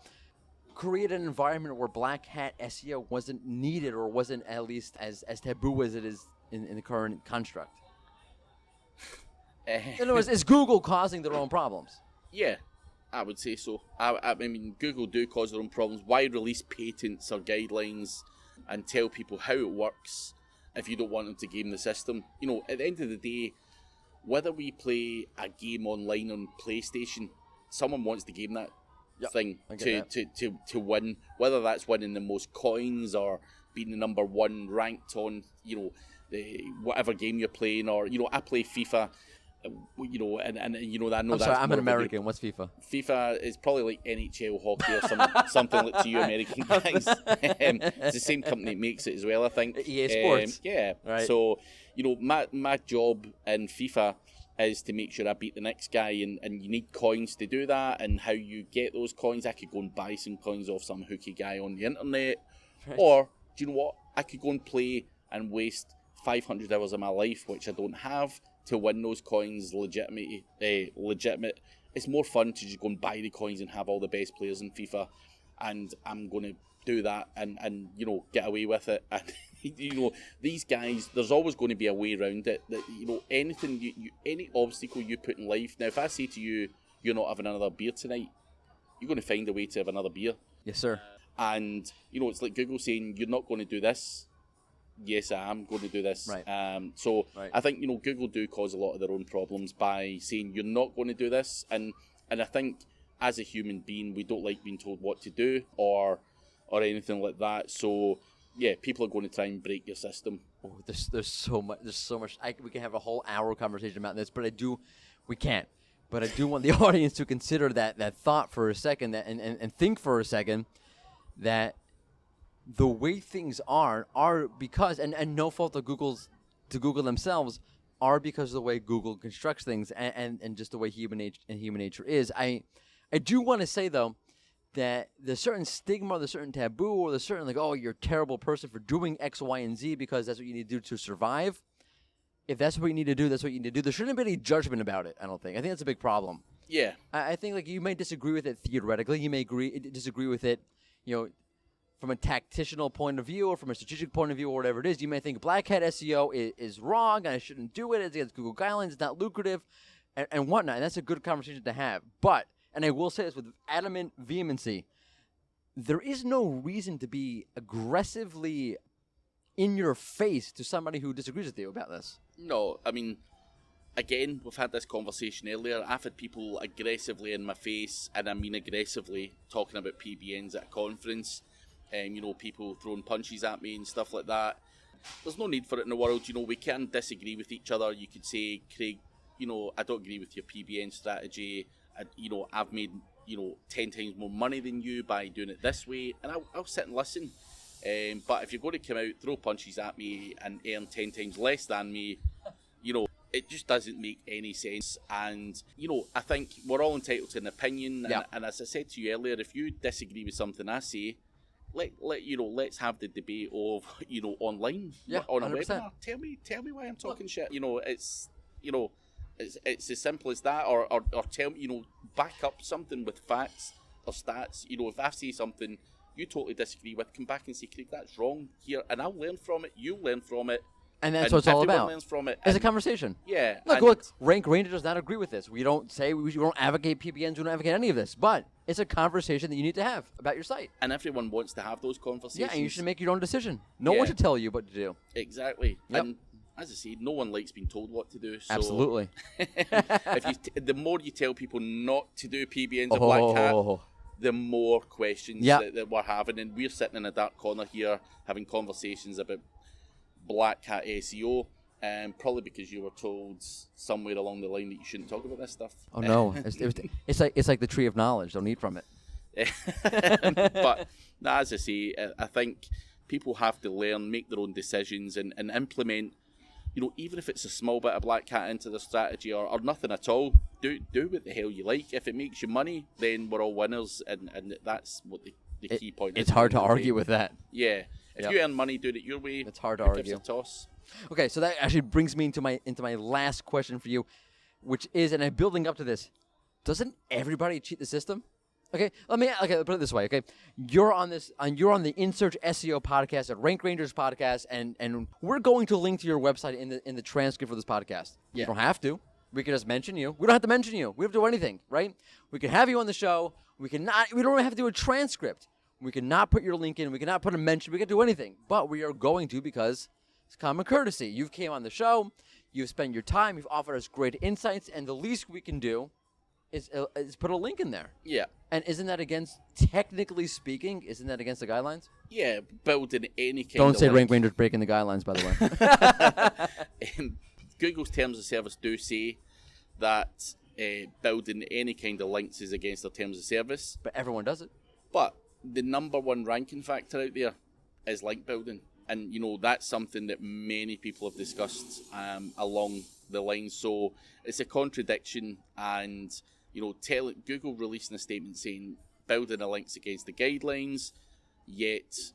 create an environment where black hat SEO wasn't needed, or wasn't at least as taboo as it is in the current construct? In other words, is Google causing their own problems? Yeah, I would say so. I mean, Google do cause their own problems. Why release patents or guidelines and tell people how it works if you don't want them to game the system? You know, at the end of the day, whether we play a game online on PlayStation, someone wants to game that thing to win. Whether that's winning the most coins or being the number one ranked on, you know, whatever game you're playing, or you know, I play FIFA, you know, and you know, I know I'm that's sorry, I'm an American. What's FIFA? FIFA is probably like NHL hockey or something like to you American guys. It's the same company that makes it as well, I think. EA Sports. Yeah. Right. So you know, my job in FIFA is to make sure I beat the next guy, and you need coins to do that. And how you get those coins, I could go and buy some coins off some hooky guy on the internet, right. Or do you know what? I could go and play and waste 500 hours of my life, which I don't have, to win those coins legitimate. It's more fun to just go and buy the coins and have all the best players in FIFA, and I'm going to do that and you know, get away with it. And you know, these guys, there's always going to be a way around it. That, you know, anything any obstacle you put in life. Now, if I say to you, you're not having another beer tonight, you're going to find a way to have another beer. Yes, sir. And you know, it's like Google saying, you're not going to do this. Yes, I am going to do this. Right. Right. I think, you know, Google do cause a lot of their own problems by saying you're not going to do this, and I think as a human being, we don't like being told what to do or anything like that. So yeah, people are going to try and break your system. Oh, there's so much. We can have a whole hour conversation about this, but we can't. But I do want the audience to consider that thought for a second, and think for a second that the way things are because, and no fault of Google themselves, are because of the way Google constructs things, and just the way human nature is. I do want to say though that there's certain stigma, there's certain taboo, or there's certain like, oh, you're a terrible person for doing X, Y, and Z because that's what you need to do to survive. If that's what you need to do, that's what you need to do. There shouldn't be any judgment about it, I don't think. I think that's a big problem. Yeah. I think like you may disagree with it theoretically. You may disagree with it, you know, from a tactical point of view or from a strategic point of view or whatever it is. You may think black hat SEO is wrong and I shouldn't do it. It's against Google guidelines. It's not lucrative and whatnot. And that's a good conversation to have. But, and I will say this with adamant vehemency, there is no reason to be aggressively in your face to somebody who disagrees with you about this. No, I mean, again, we've had this conversation earlier. I've had people aggressively in my face, and I mean aggressively, talking about PBNs at a conference. People throwing punches at me and stuff like that. There's no need for it in the world. We can disagree with each other. You could say, Craig, I don't agree with your PBN strategy. I've made 10 times more money than you by doing it this way, and I'll sit and listen. But if you're going to come out, throw punches at me, and earn 10 times less than me, it just doesn't make any sense. And I think we're all entitled to an opinion. Yeah. And as I said to you earlier, if you disagree with something I say, let's have the debate of online, on a 100%. webinar. Tell me why I'm talking shit. It's as simple as that, or tell me, back up something with facts or stats. If I say something you totally disagree with, come back and say, Craig, that's wrong here, and I'll learn from it. You'll learn from it. And that's what it's all everyone about. Learns from it. It's a conversation. Yeah. Look, Rank Ranger does not agree with this. We don't say, we don't advocate PBNs, we don't advocate any of this. But it's a conversation that you need to have about your site. And everyone wants to have those conversations. Yeah, and you should make your own decision. No one should tell you what to do. Exactly. Yep. And as I say, no one likes being told what to do. So Absolutely. the more you tell people not to do PBNs or Black Cat, the more questions that we're having. And we're sitting in a dark corner here having conversations about Black Cat SEO. Probably because you were told somewhere along the line that you shouldn't talk about this stuff. Oh no, it's like the tree of knowledge. Don't eat from it. But as I say, I think people have to learn, make their own decisions, and implement. Even if it's a small bit of Black Cat into their strategy or nothing at all, do what the hell you like. If it makes you money, then we're all winners, and that's what the key point is. It's hard to argue with that. Yeah. If you earn money doing it your way, it's hard to who gives argue. a toss. Okay, so that actually brings me into my last question for you, which is, and I'm building up to this, doesn't everybody cheat the system? Okay, put it this way. Okay, you're on the InSearch SEO podcast at Rank Rangers podcast, and we're going to link to your website in the transcript for this podcast. Yeah. You don't have to. We can just mention you. We don't have to mention you. We don't have to do anything, right? We can have you on the show. We don't even have to do a transcript. We cannot put your link in. We cannot put a mention. We can do anything, but we are going to because it's common courtesy. You've came on the show. You've spent your time. You've offered us great insights, and the least we can do is put a link in there. Yeah. And isn't that technically speaking, isn't that against the guidelines? Yeah, building any kind Don't of say link. Rank Rangers breaking the guidelines, by the way. Google's terms of service do say that building any kind of links is against their terms of service. But everyone does it. But the number one ranking factor out there is link building. And, that's something that many people have discussed along the line. So it's a contradiction. And, Google releasing a statement saying building a link's against the guidelines. Yet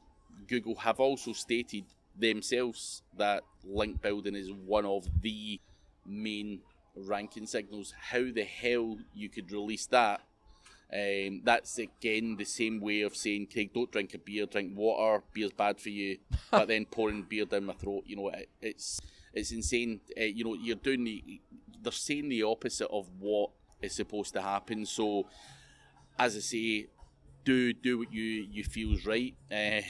Google have also stated themselves that link building is one of the main ranking signals. How the hell you could release that? That's again the same way of saying, Craig, don't drink a beer, drink water. Beer's bad for you, but then pouring beer down my throat. It's insane. You're doing they're saying the opposite of what is supposed to happen. So, as I say, do what you feel's right, and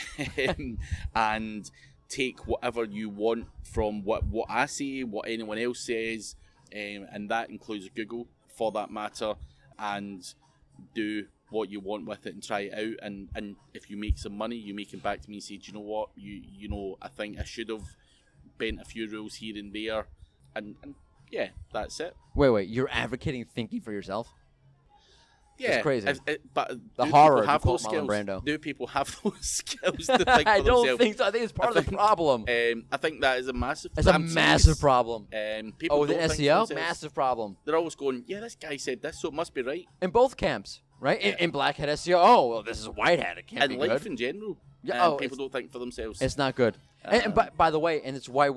take whatever you want from what I say, what anyone else says, and that includes Google for that matter, and do what you want with it and try it out. And if you make some money, you make it back to me and say, do you know what? I think I should have bent a few rules here and there, and yeah, that's it. Wait, you're advocating thinking for yourself? Yeah, it's crazy. But the do horror people have of those skills? Brando. Do people have those skills to think for I don't themselves? think so. I think it's part of the problem. I think that is a massive. It's a massive problem. People With don't think for SEO, themselves. massive problem. They're always going, yeah, this guy said this, so it must be right. In both camps, right? In Black Hat SEO, oh, well, this is White Hat. It can't And be life good. in general. Yeah, People don't think for themselves. It's not good. And by the way, and it's why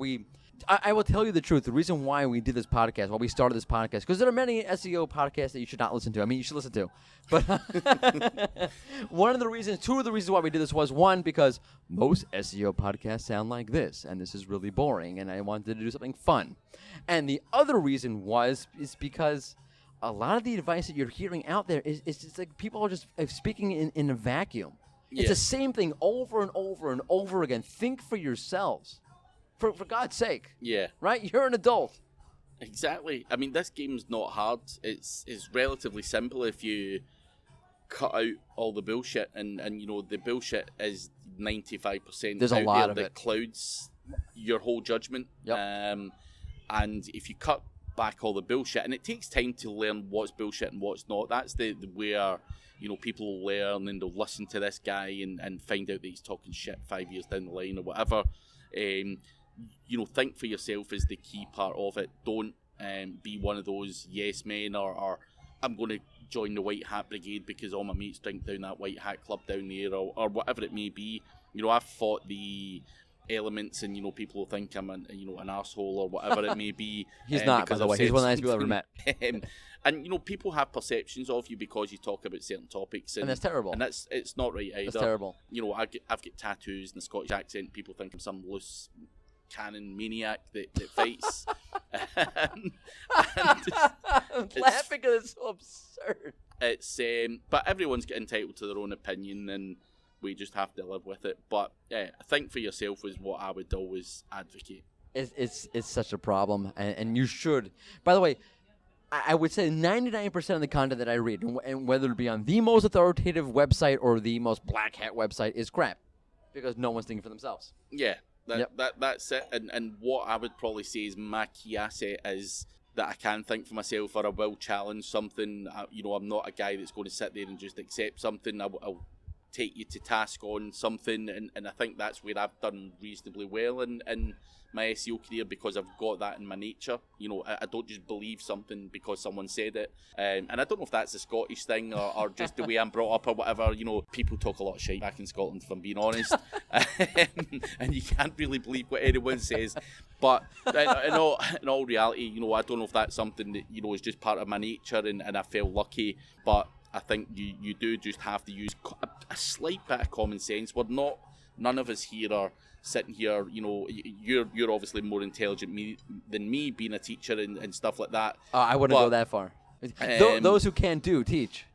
I will tell you the truth. The reason why we did this podcast, why we started this podcast, because there are many SEO podcasts that you should not listen to. I mean, you should listen to. But two of the reasons why we did this was, one, because most SEO podcasts sound like this, and this is really boring, and I wanted to do something fun. And the other reason is because a lot of the advice that you're hearing out there is just like people are just speaking in a vacuum. Yeah. It's the same thing over and over and over again. Think for yourselves. For God's sake. Yeah. Right? You're an adult. Exactly. I mean, this game's not hard. It's relatively simple if you cut out all the bullshit, and the bullshit is 95% There's a out lot there of that it. clouds your whole judgment. Yep. And if you cut back all the bullshit, and it takes time to learn what's bullshit and what's not. That's the where people will learn, and they'll listen to this guy and find out that he's talking shit 5 years down the line or whatever. Think for yourself is the key part of it. Don't be one of those yes men or I'm going to join the white hat brigade because all my mates drink down that white hat club down there, or whatever it may be. I've fought the elements, and people will think I'm an arsehole or whatever it may be. He's not, by the way. He's one of the nicest people I've ever met. And people have perceptions of you because you talk about certain topics, And that's terrible. And it's not right either. That's terrible. I've got tattoos and a Scottish accent. People think I'm some loose cannon maniac that fights. I'm laughing because it's so absurd. It's but everyone's got entitled to their own opinion, and we just have to live with it. But yeah, think for yourself is what I would always advocate. It's such a problem, and you should. By the way, I would say 99% of the content that I read, and whether it be on the most authoritative website or the most black hat website, is crap, because no one's thinking for themselves. Yeah, that's it. And what I would probably say is my key asset is that I can think for myself, or I will challenge something. I'm not a guy that's going to sit there and just accept something. I'll take you to task on something, and I think that's where I've done reasonably well in my SEO career, because I've got that in my nature. I don't just believe something because someone said it, and I don't know if that's a Scottish thing or just the way I'm brought up or whatever. People talk a lot of shit back in Scotland, if I'm being honest, and you can't really believe what anyone says. But in all reality, I don't know if that's something that is just part of my nature, and I felt lucky. But I think you do just have to use a slight bit of common sense. None of us here are sitting here, you're obviously more intelligent than me, being a teacher and stuff like that. I wouldn't go that far. Those who can teach.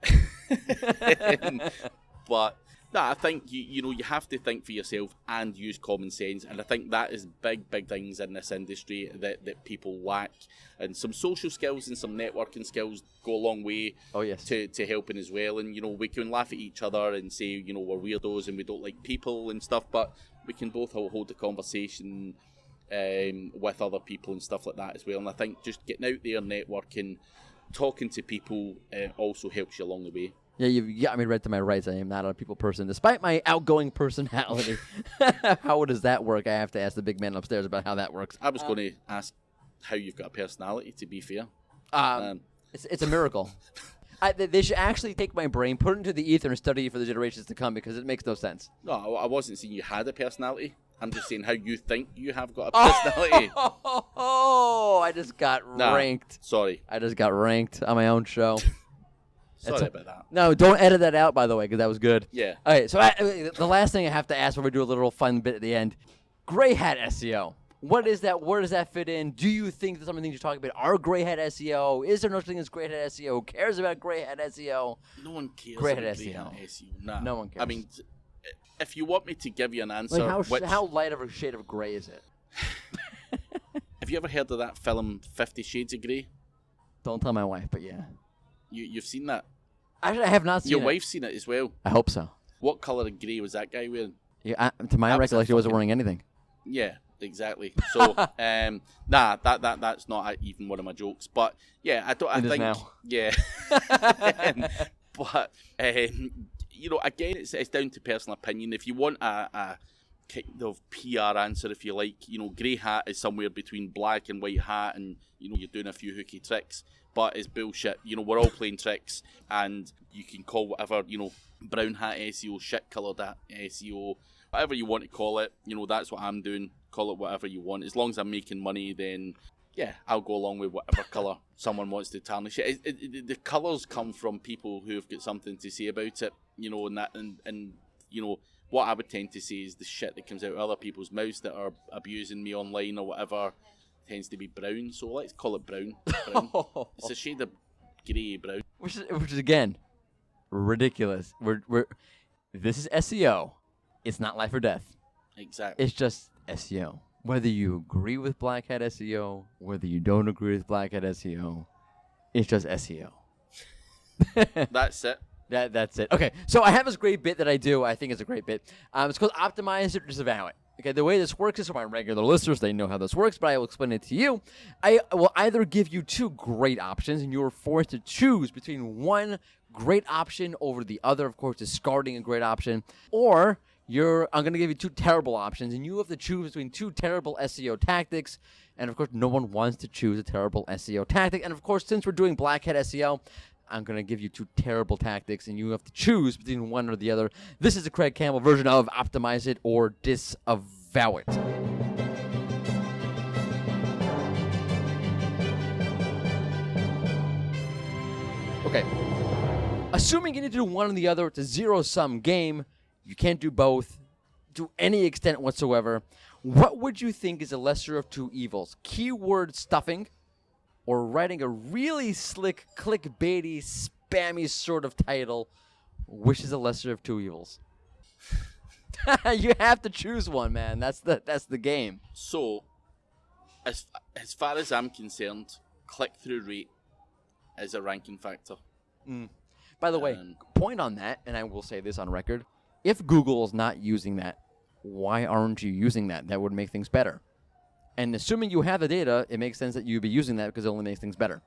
But no, I think you have to think for yourself and use common sense, and I think that is big things in this industry that people lack. And some social skills and some networking skills go a long way. Oh yes. To helping as well. And we can laugh at each other and say we're weirdos and we don't like people and stuff, but we can both hold a conversation with other people and stuff like that as well. And I think just getting out there, networking, talking to people also helps you along the way. Yeah, you've got me right to my rights. I am not a people person, despite my outgoing personality. How does that work? I have to ask the big man upstairs about how that works. I was going to ask how you've got a personality, to be fair. It's a miracle. They should actually take my brain, put it into the ether, and study it for the generations to come, because it makes no sense. No, I wasn't saying you had a personality. I'm just saying how you think you have got a personality. Oh, I just got ranked. Sorry. I just got ranked on my own show. Sorry about that. No, don't edit that out, by the way, because that was good. Yeah. All right, so the last thing I have to ask before we do a little fun bit at the end, gray hat SEO. What is that? Where does that fit in? Do you think that some of the things you're talking about are gray hat SEO? Is there no such thing as gray hat SEO? Who cares about gray hat SEO? No one cares Gray about hat gray SEO. hat SEO. Nah. No one cares. I mean, if you want me to give you an answer, how light of a shade of gray is it? Have you ever heard of that film 50 Shades of Grey? Don't tell my wife, but yeah. You've seen that? Actually, I have not seen it. Your wife's seen it as well. I hope so. What colour of grey was that guy wearing? Yeah, to my recollection, he wasn't wearing anything. Yeah, exactly. So, that's not even one of my jokes. But yeah, I think now. Yeah. But again, it's down to personal opinion. If you want a kind of PR answer, if you like, grey hat is somewhere between black and white hat, and you're doing a few hooky tricks. But it's bullshit. We're all playing tricks, and you can call whatever, brown hat SEO, shit coloured SEO, whatever you want to call it. That's what I'm doing. Call it whatever you want. As long as I'm making money, then yeah, I'll go along with whatever colour someone wants to tarnish it. The colours come from people who've got something to say about it, and what I would tend to say is the shit that comes out of other people's mouths that are abusing me online or whatever tends to be brown, so let's call it brown. It's a shade of grey brown. Which is again ridiculous. This is SEO. It's not life or death. Exactly. It's just SEO. Whether you agree with Black Hat SEO, whether you don't agree with Black Hat SEO, it's just SEO. That's it. That's it. Okay, so I have this great bit that I do. I think it's a great bit. It's called Optimize It or Disavow It. Okay, the way this works is for my regular listeners, they know how this works, but I will explain it to you. I will either give you two great options, and you are forced to choose between one great option over the other, of course, discarding a great option, or I'm going to give you two terrible options, and you have to choose between two terrible SEO tactics, and of course, no one wants to choose a terrible SEO tactic, and of course, since we're doing Black Hat SEO, I'm going to give you two terrible tactics, and you have to choose between one or the other. This is the Craig Campbell version of Optimize It or Disavow It. Okay. Assuming you need to do one or the other, it's a zero-sum game. You can't do both to any extent whatsoever. What would you think is the lesser of two evils? Keyword stuffing, or writing a really slick, clickbaity, spammy sort of title? Which is the lesser of two evils? You have to choose one, man. That's the game. So, as far as I'm concerned, click-through rate is a ranking factor. By the way, point on that, and I will say this on record, if Google is not using that, why aren't you using that? That would make things better. And assuming you have the data, it makes sense that you'd be using that because it only makes things better.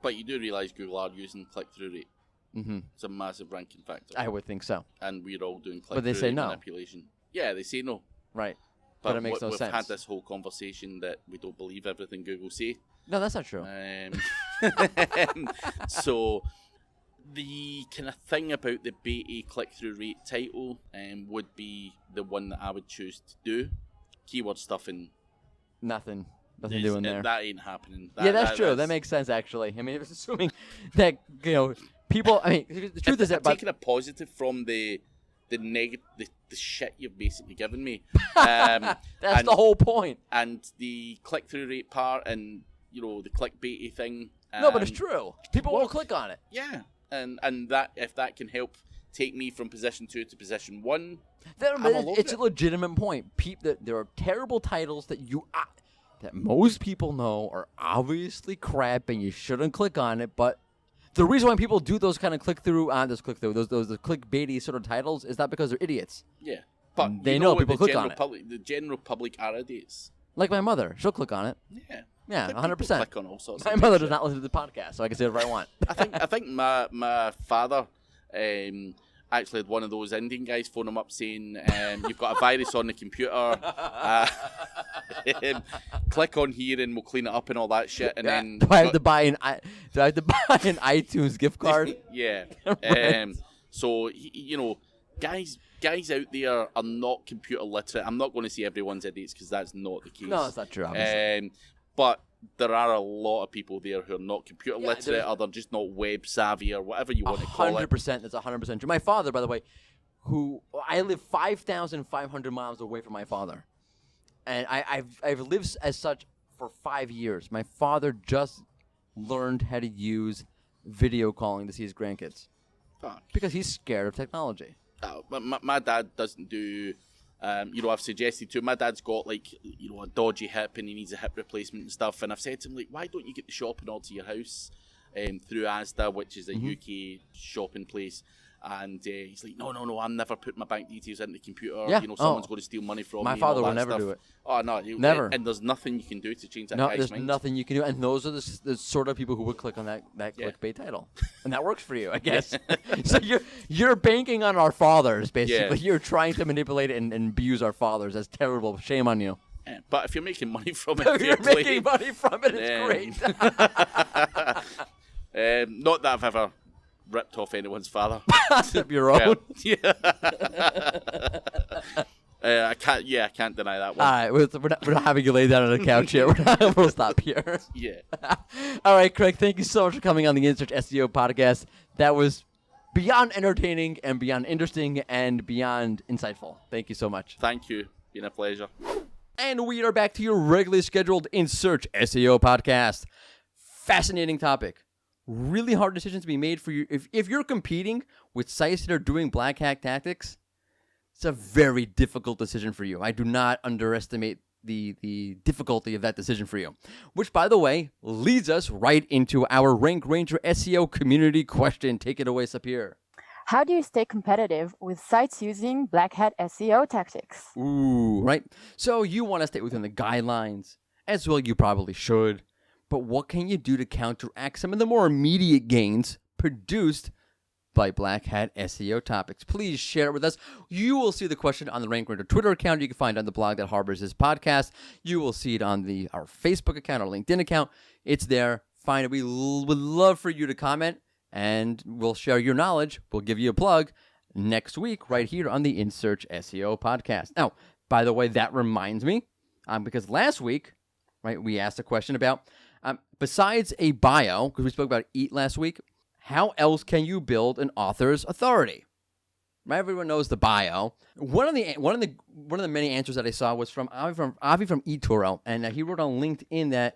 But you do realize Google are using click-through rate. Mm-hmm. It's a massive ranking factor. I would think so. And we're all doing click-through But they say rate no. manipulation. Yeah, they say no. Right. But it makes no sense. We've had this whole conversation that we don't believe everything Google say. No, that's not true. So the kind of thing about the beta click-through rate title would be the one that I would choose to do. Keyword stuffing. Nothing doing there. That ain't happening. That's true. That makes sense, actually. I mean, it's assuming that, people, I mean, the truth is that... taking a positive from the shit you've basically given me. That's the whole point. And the click-through rate part and, the clickbaity thing. No, but it's true. People will click on it. Yeah. And that if that can help take me from position 2 to position 1, it's a legitimate point. There are terrible titles that that most people know are obviously crap, and you shouldn't click on it. But the reason why people do those kind of those clickbaity sort of titles is not because they're idiots. Yeah, but they know people click on it. The general public are idiots. Like my mother, she'll click on it. Yeah, 100%. Click on all sorts. My mother does not listen to the podcast, so I can say whatever I want. I think my father actually had one of those Indian guys phone him up saying, "You've got a virus on the computer. Click on here and we'll clean it up and all that shit." And then do I have to buy an iTunes gift card? Yeah. So guys out there are not computer literate. I'm not going to say everyone's idiots because that's not the case. No, that's not true. Obviously. But there are a lot of people there who are not computer literate, or they're just not web savvy, or whatever you want to call it. 100%. That's 100% true. My father, by the way, I live 5,500 miles away from my father, and I've lived as such for 5 years. My father just learned how to use video calling to see his grandkids because he's scared of technology. My dad doesn't do. I've suggested to him, my dad's got a dodgy hip and he needs a hip replacement and stuff, and I've said to him, why don't you get the shopping all to your house through Asda, which is a UK shopping place, and he's like, no, I'm never putting my bank details into the computer. Someone's going to steal money from me. My father will never do it. Oh no, never. And there's nothing you can do to change that No, guy's there's mind. nothing you can do, and those are the sort of people who would click on that clickbait title, and that works for you, I guess. So you're banking on our fathers, basically. Yeah. You're trying to manipulate and abuse our fathers. That's terrible. Shame on you. Yeah, but if you're making money from it, if you're making money from it, it's great. Not that I've ever ripped off anyone's father. Except your own. Yeah. I can't deny that one. All right, we're not having you lay down on the couch yet. We'll stop here. Yeah. All right, Craig, thank you so much for coming on the InSearch SEO podcast. That was beyond entertaining and beyond interesting and beyond insightful. Thank you so much. Thank you. Been a pleasure. And we are back to your regularly scheduled InSearch SEO podcast. Fascinating topic. Really hard decisions to be made for you. If you're competing with sites that are doing black hat tactics, it's a very difficult decision for you. I do not underestimate the difficulty of that decision for you. Which, by the way, leads us right into our Rank Ranger SEO community question. Take it away, Sapir. How do you stay competitive with sites using black hat SEO tactics? Ooh, right. So you want to stay within the guidelines, as well you probably should. But what can you do to counteract some of the more immediate gains produced by black hat SEO topics? Please share it with us. You will see the question on the Rank Ranger Twitter account. You can find it on the blog that harbors this podcast. You will see it on our Facebook account, our LinkedIn account. It's there. Find it. We would love for you to comment, and we'll share your knowledge. We'll give you a plug next week right here on the In Search SEO podcast. Now, by the way, that reminds me, because last week, right, we asked a question about, besides a bio, because we spoke about EAT last week, how else can you build an author's authority? Right? Everyone knows the bio. One of the many answers that I saw was from Avi from eToro, and he wrote on LinkedIn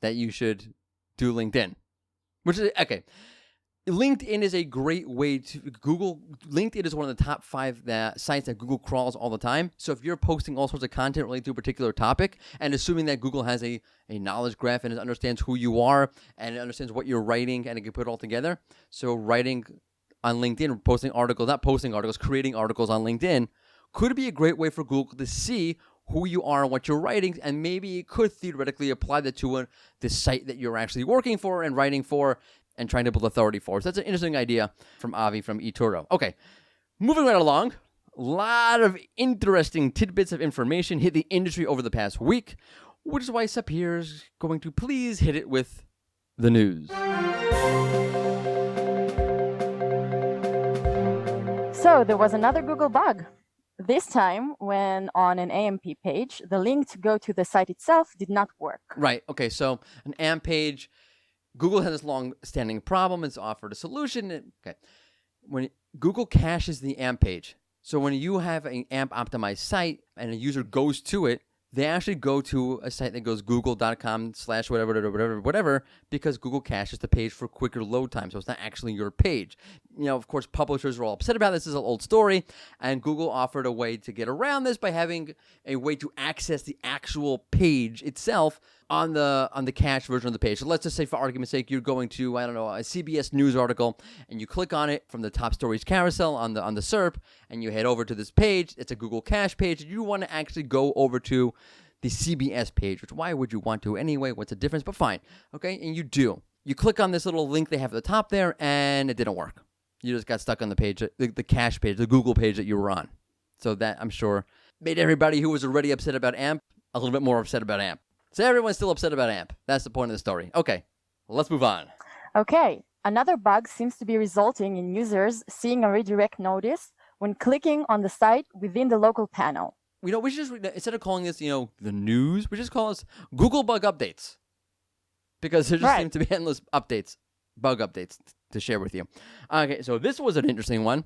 that you should do LinkedIn, which is okay. LinkedIn is a great way to Google. LinkedIn is one of the top 5 sites that Google crawls all the time. So if you're posting all sorts of content related to a particular topic, and assuming that Google has a knowledge graph and it understands who you are and it understands what you're writing and it can put it all together. So writing on LinkedIn, creating articles on LinkedIn could be a great way for Google to see who you are and what you're writing, and maybe it could theoretically apply that to the site that you're actually working for and writing for and trying to build authority for. So that's an interesting idea from Avi from eToro. Okay, moving right along. A lot of interesting tidbits of information hit the industry over the past week, which is why Sapir is going to please hit it with the news. So there was another Google bug. This time, when on an AMP page, the link to go to the site itself did not work. Right. Okay, so an AMP page, Google has this long-standing problem. It's offered a solution. Okay, when Google caches the AMP page, so when you have an AMP-optimized site and a user goes to it, they actually go to a site that goes google.com/whatever, because Google caches the page for quicker load time, so it's not actually your page. Of course, publishers are all upset about this. This is an old story, and Google offered a way to get around this by having a way to access the actual page itself on the cached version of the page. So let's just say, for argument's sake, you're going to, a CBS News article, and you click on it from the top stories carousel on the SERP, and you head over to this page. It's a Google cache page, and you want to actually go over to the CBS page, which why would you want to anyway? What's the difference? But fine. Okay, and you do. You click on this little link they have at the top there, and it didn't work. You just got stuck on the page, the cache page, the Google page that you were on. So that, I'm sure, made everybody who was already upset about AMP a little bit more upset about AMP. So everyone's still upset about AMP. That's the point of the story. Okay, let's move on. Okay, another bug seems to be resulting in users seeing a redirect notice when clicking on the site within the local panel. We should just, instead of calling this, the news, we just call this Google bug updates. Because there just seem to be endless bug updates to share with you. Okay, so this was an interesting one.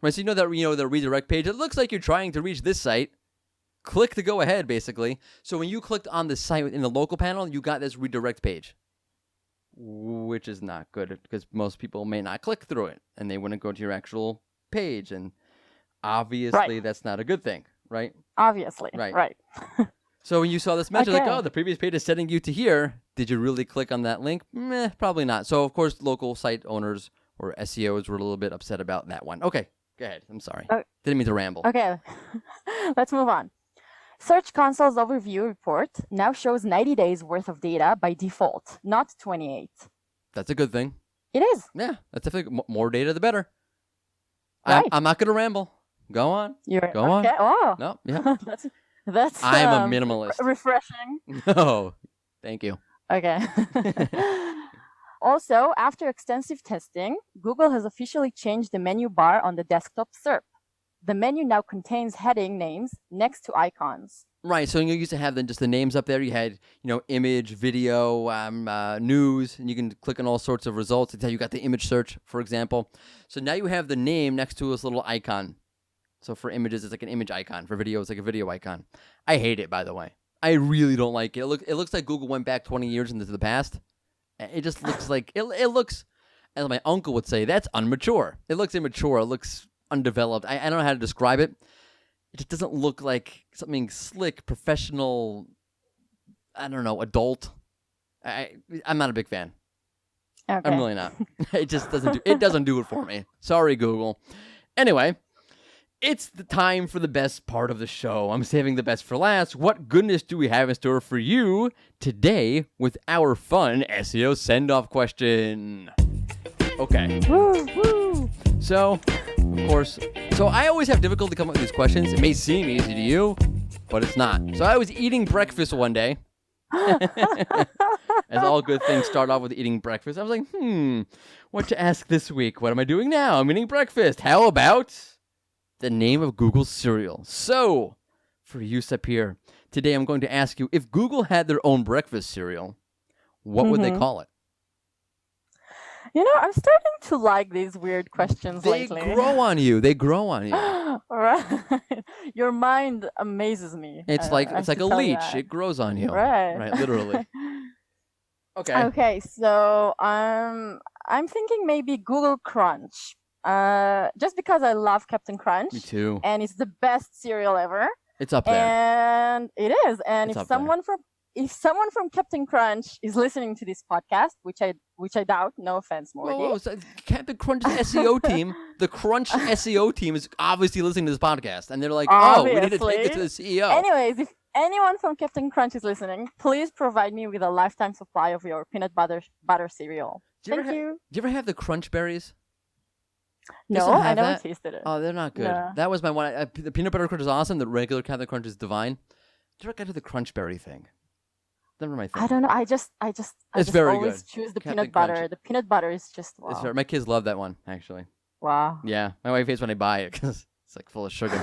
Right, so the redirect page, it looks like you're trying to reach this site. Click to go ahead, basically. So when you clicked on the site in the local panel, you got this redirect page, which is not good because most people may not click through it, and they wouldn't go to your actual page, and obviously that's not a good thing, right? Obviously, right. So when you saw this message, the previous page is sending you to here, did you really click on that link? Probably not. So, of course, local site owners or SEOs were a little bit upset about that one. Okay, go ahead. I'm sorry. Didn't mean to ramble. Okay, let's move on. Search Console's overview report now shows 90 days worth of data by default, not 28. That's a good thing. It is. Yeah, that's definitely more data, the better. Right. I'm not going to ramble. Go on. Go on. Oh. No, yeah. That's I'm a minimalist. Refreshing. No, thank you. Okay. Also, after extensive testing, Google has officially changed the menu bar on the desktop SERP. The menu now contains heading names next to icons. Right, so you used to have just the names up there. You had, image, video, news, and you can click on all sorts of results until you got the image search, for example. So now you have the name next to this little icon. So for images, it's like an image icon. For video, it's like a video icon. I hate it, by the way. I really don't like it. It looks like Google went back 20 years into the past. It just looks like, it looks, as my uncle would say, that's unmature. It looks immature. It looks undeveloped. I don't know how to describe it. It just doesn't look like something slick, professional, I don't know, adult. I'm not a big fan. Okay. I'm really not. It just doesn't do it for me. Sorry, Google. Anyway, it's the time for the best part of the show. I'm saving the best for last. What goodness do we have in store for you today with our fun SEO send-off question? Okay. Woo, woo. So, of course, I always have difficulty coming up with these questions. It may seem easy to you, but it's not. So I was eating breakfast one day. As all good things start off with eating breakfast. I was like, what to ask this week? What am I doing now? I'm eating breakfast. How about the name of Google's cereal? So, for you, Sapir, today I'm going to ask you, if Google had their own breakfast cereal, what would they call it? You know, I'm starting to like these weird questions They lately. grow on you. They grow on you. Right. Your mind amazes me. It's I like have a to tell you leech. that. It grows on you. Right. Right, literally. Okay. Okay, so I'm thinking maybe Google Crunch. Just because I love Captain Crunch. Me too. And it's the best cereal ever. It's up there. And it is. And It's if up there. someone from Captain Crunch is listening to this podcast, which I doubt, no offense, Morty. Whoa, so Captain Crunch's SEO team, the Crunch SEO team is obviously listening to this podcast, and they're like, we need to take it to the CEO. Anyways, if anyone from Captain Crunch is listening, please provide me with a lifetime supply of your peanut butter cereal. Thank you. Do you ever have the Crunch berries? No, Doesn't I have never that? tasted it. Oh, they're not good. No. That was my one. The peanut butter crunch is awesome. The regular Captain Crunch is divine. Did you ever get to the Crunch berry thing? Never my thing. I don't know. I just very always good. choose the Captain peanut butter. Crunch. The peanut butter is just wow. It's very, my kids love that one, actually. Wow. Yeah, my wife hates when I buy it because it's like full of sugar.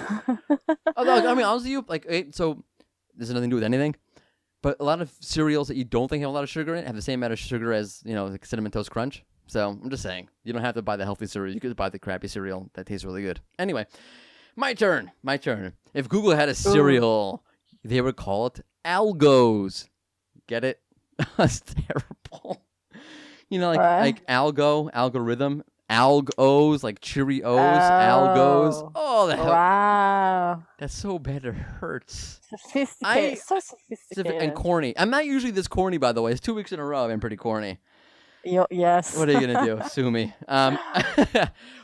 I mean, honestly, so this has nothing to do with anything, but a lot of cereals that you don't think have a lot of sugar in it have the same amount of sugar as, like Cinnamon Toast Crunch. So I'm just saying, you don't have to buy the healthy cereal. You could buy the crappy cereal that tastes really good. Anyway, my turn. If Google had a cereal, they would call it Algos. Get it? That's terrible. Like algo, algorithm, algos, like Cheerios, algos. Oh, the hell. Wow. That's so bad it hurts. Sophisticated. So sophisticated. And corny. I'm not usually this corny, by the way. It's 2 weeks in a row I've been pretty corny. Yes. What are you going to do? Sue me.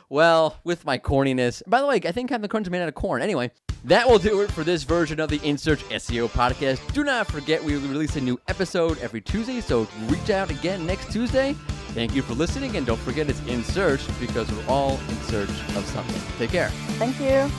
Well, with my corniness. By the way, I think Captain Crunch is made out of corn. Anyway, that will do it for this version of the In Search SEO podcast. Do not forget we release a new episode every Tuesday, so reach out again next Tuesday. Thank you for listening, and don't forget it's In Search because we're all in search of something. Take care. Thank you.